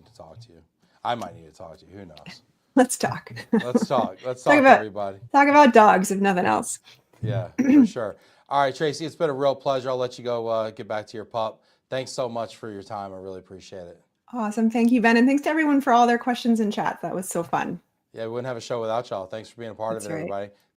to talk to you. I might need to talk to you. Who knows? Let's talk. Let's talk. Let's talk, everybody. Talk about dogs, if nothing else. Yeah, for sure. All right, Tracy, it's been a real pleasure. I'll let you go get back to your pup. Thanks so much for your time. I really appreciate it. Awesome. Thank you, Ben. And thanks to everyone for all their questions and chats. That was so fun. Yeah, we wouldn't have a show without y'all. Thanks for being a part That's of it, right. everybody.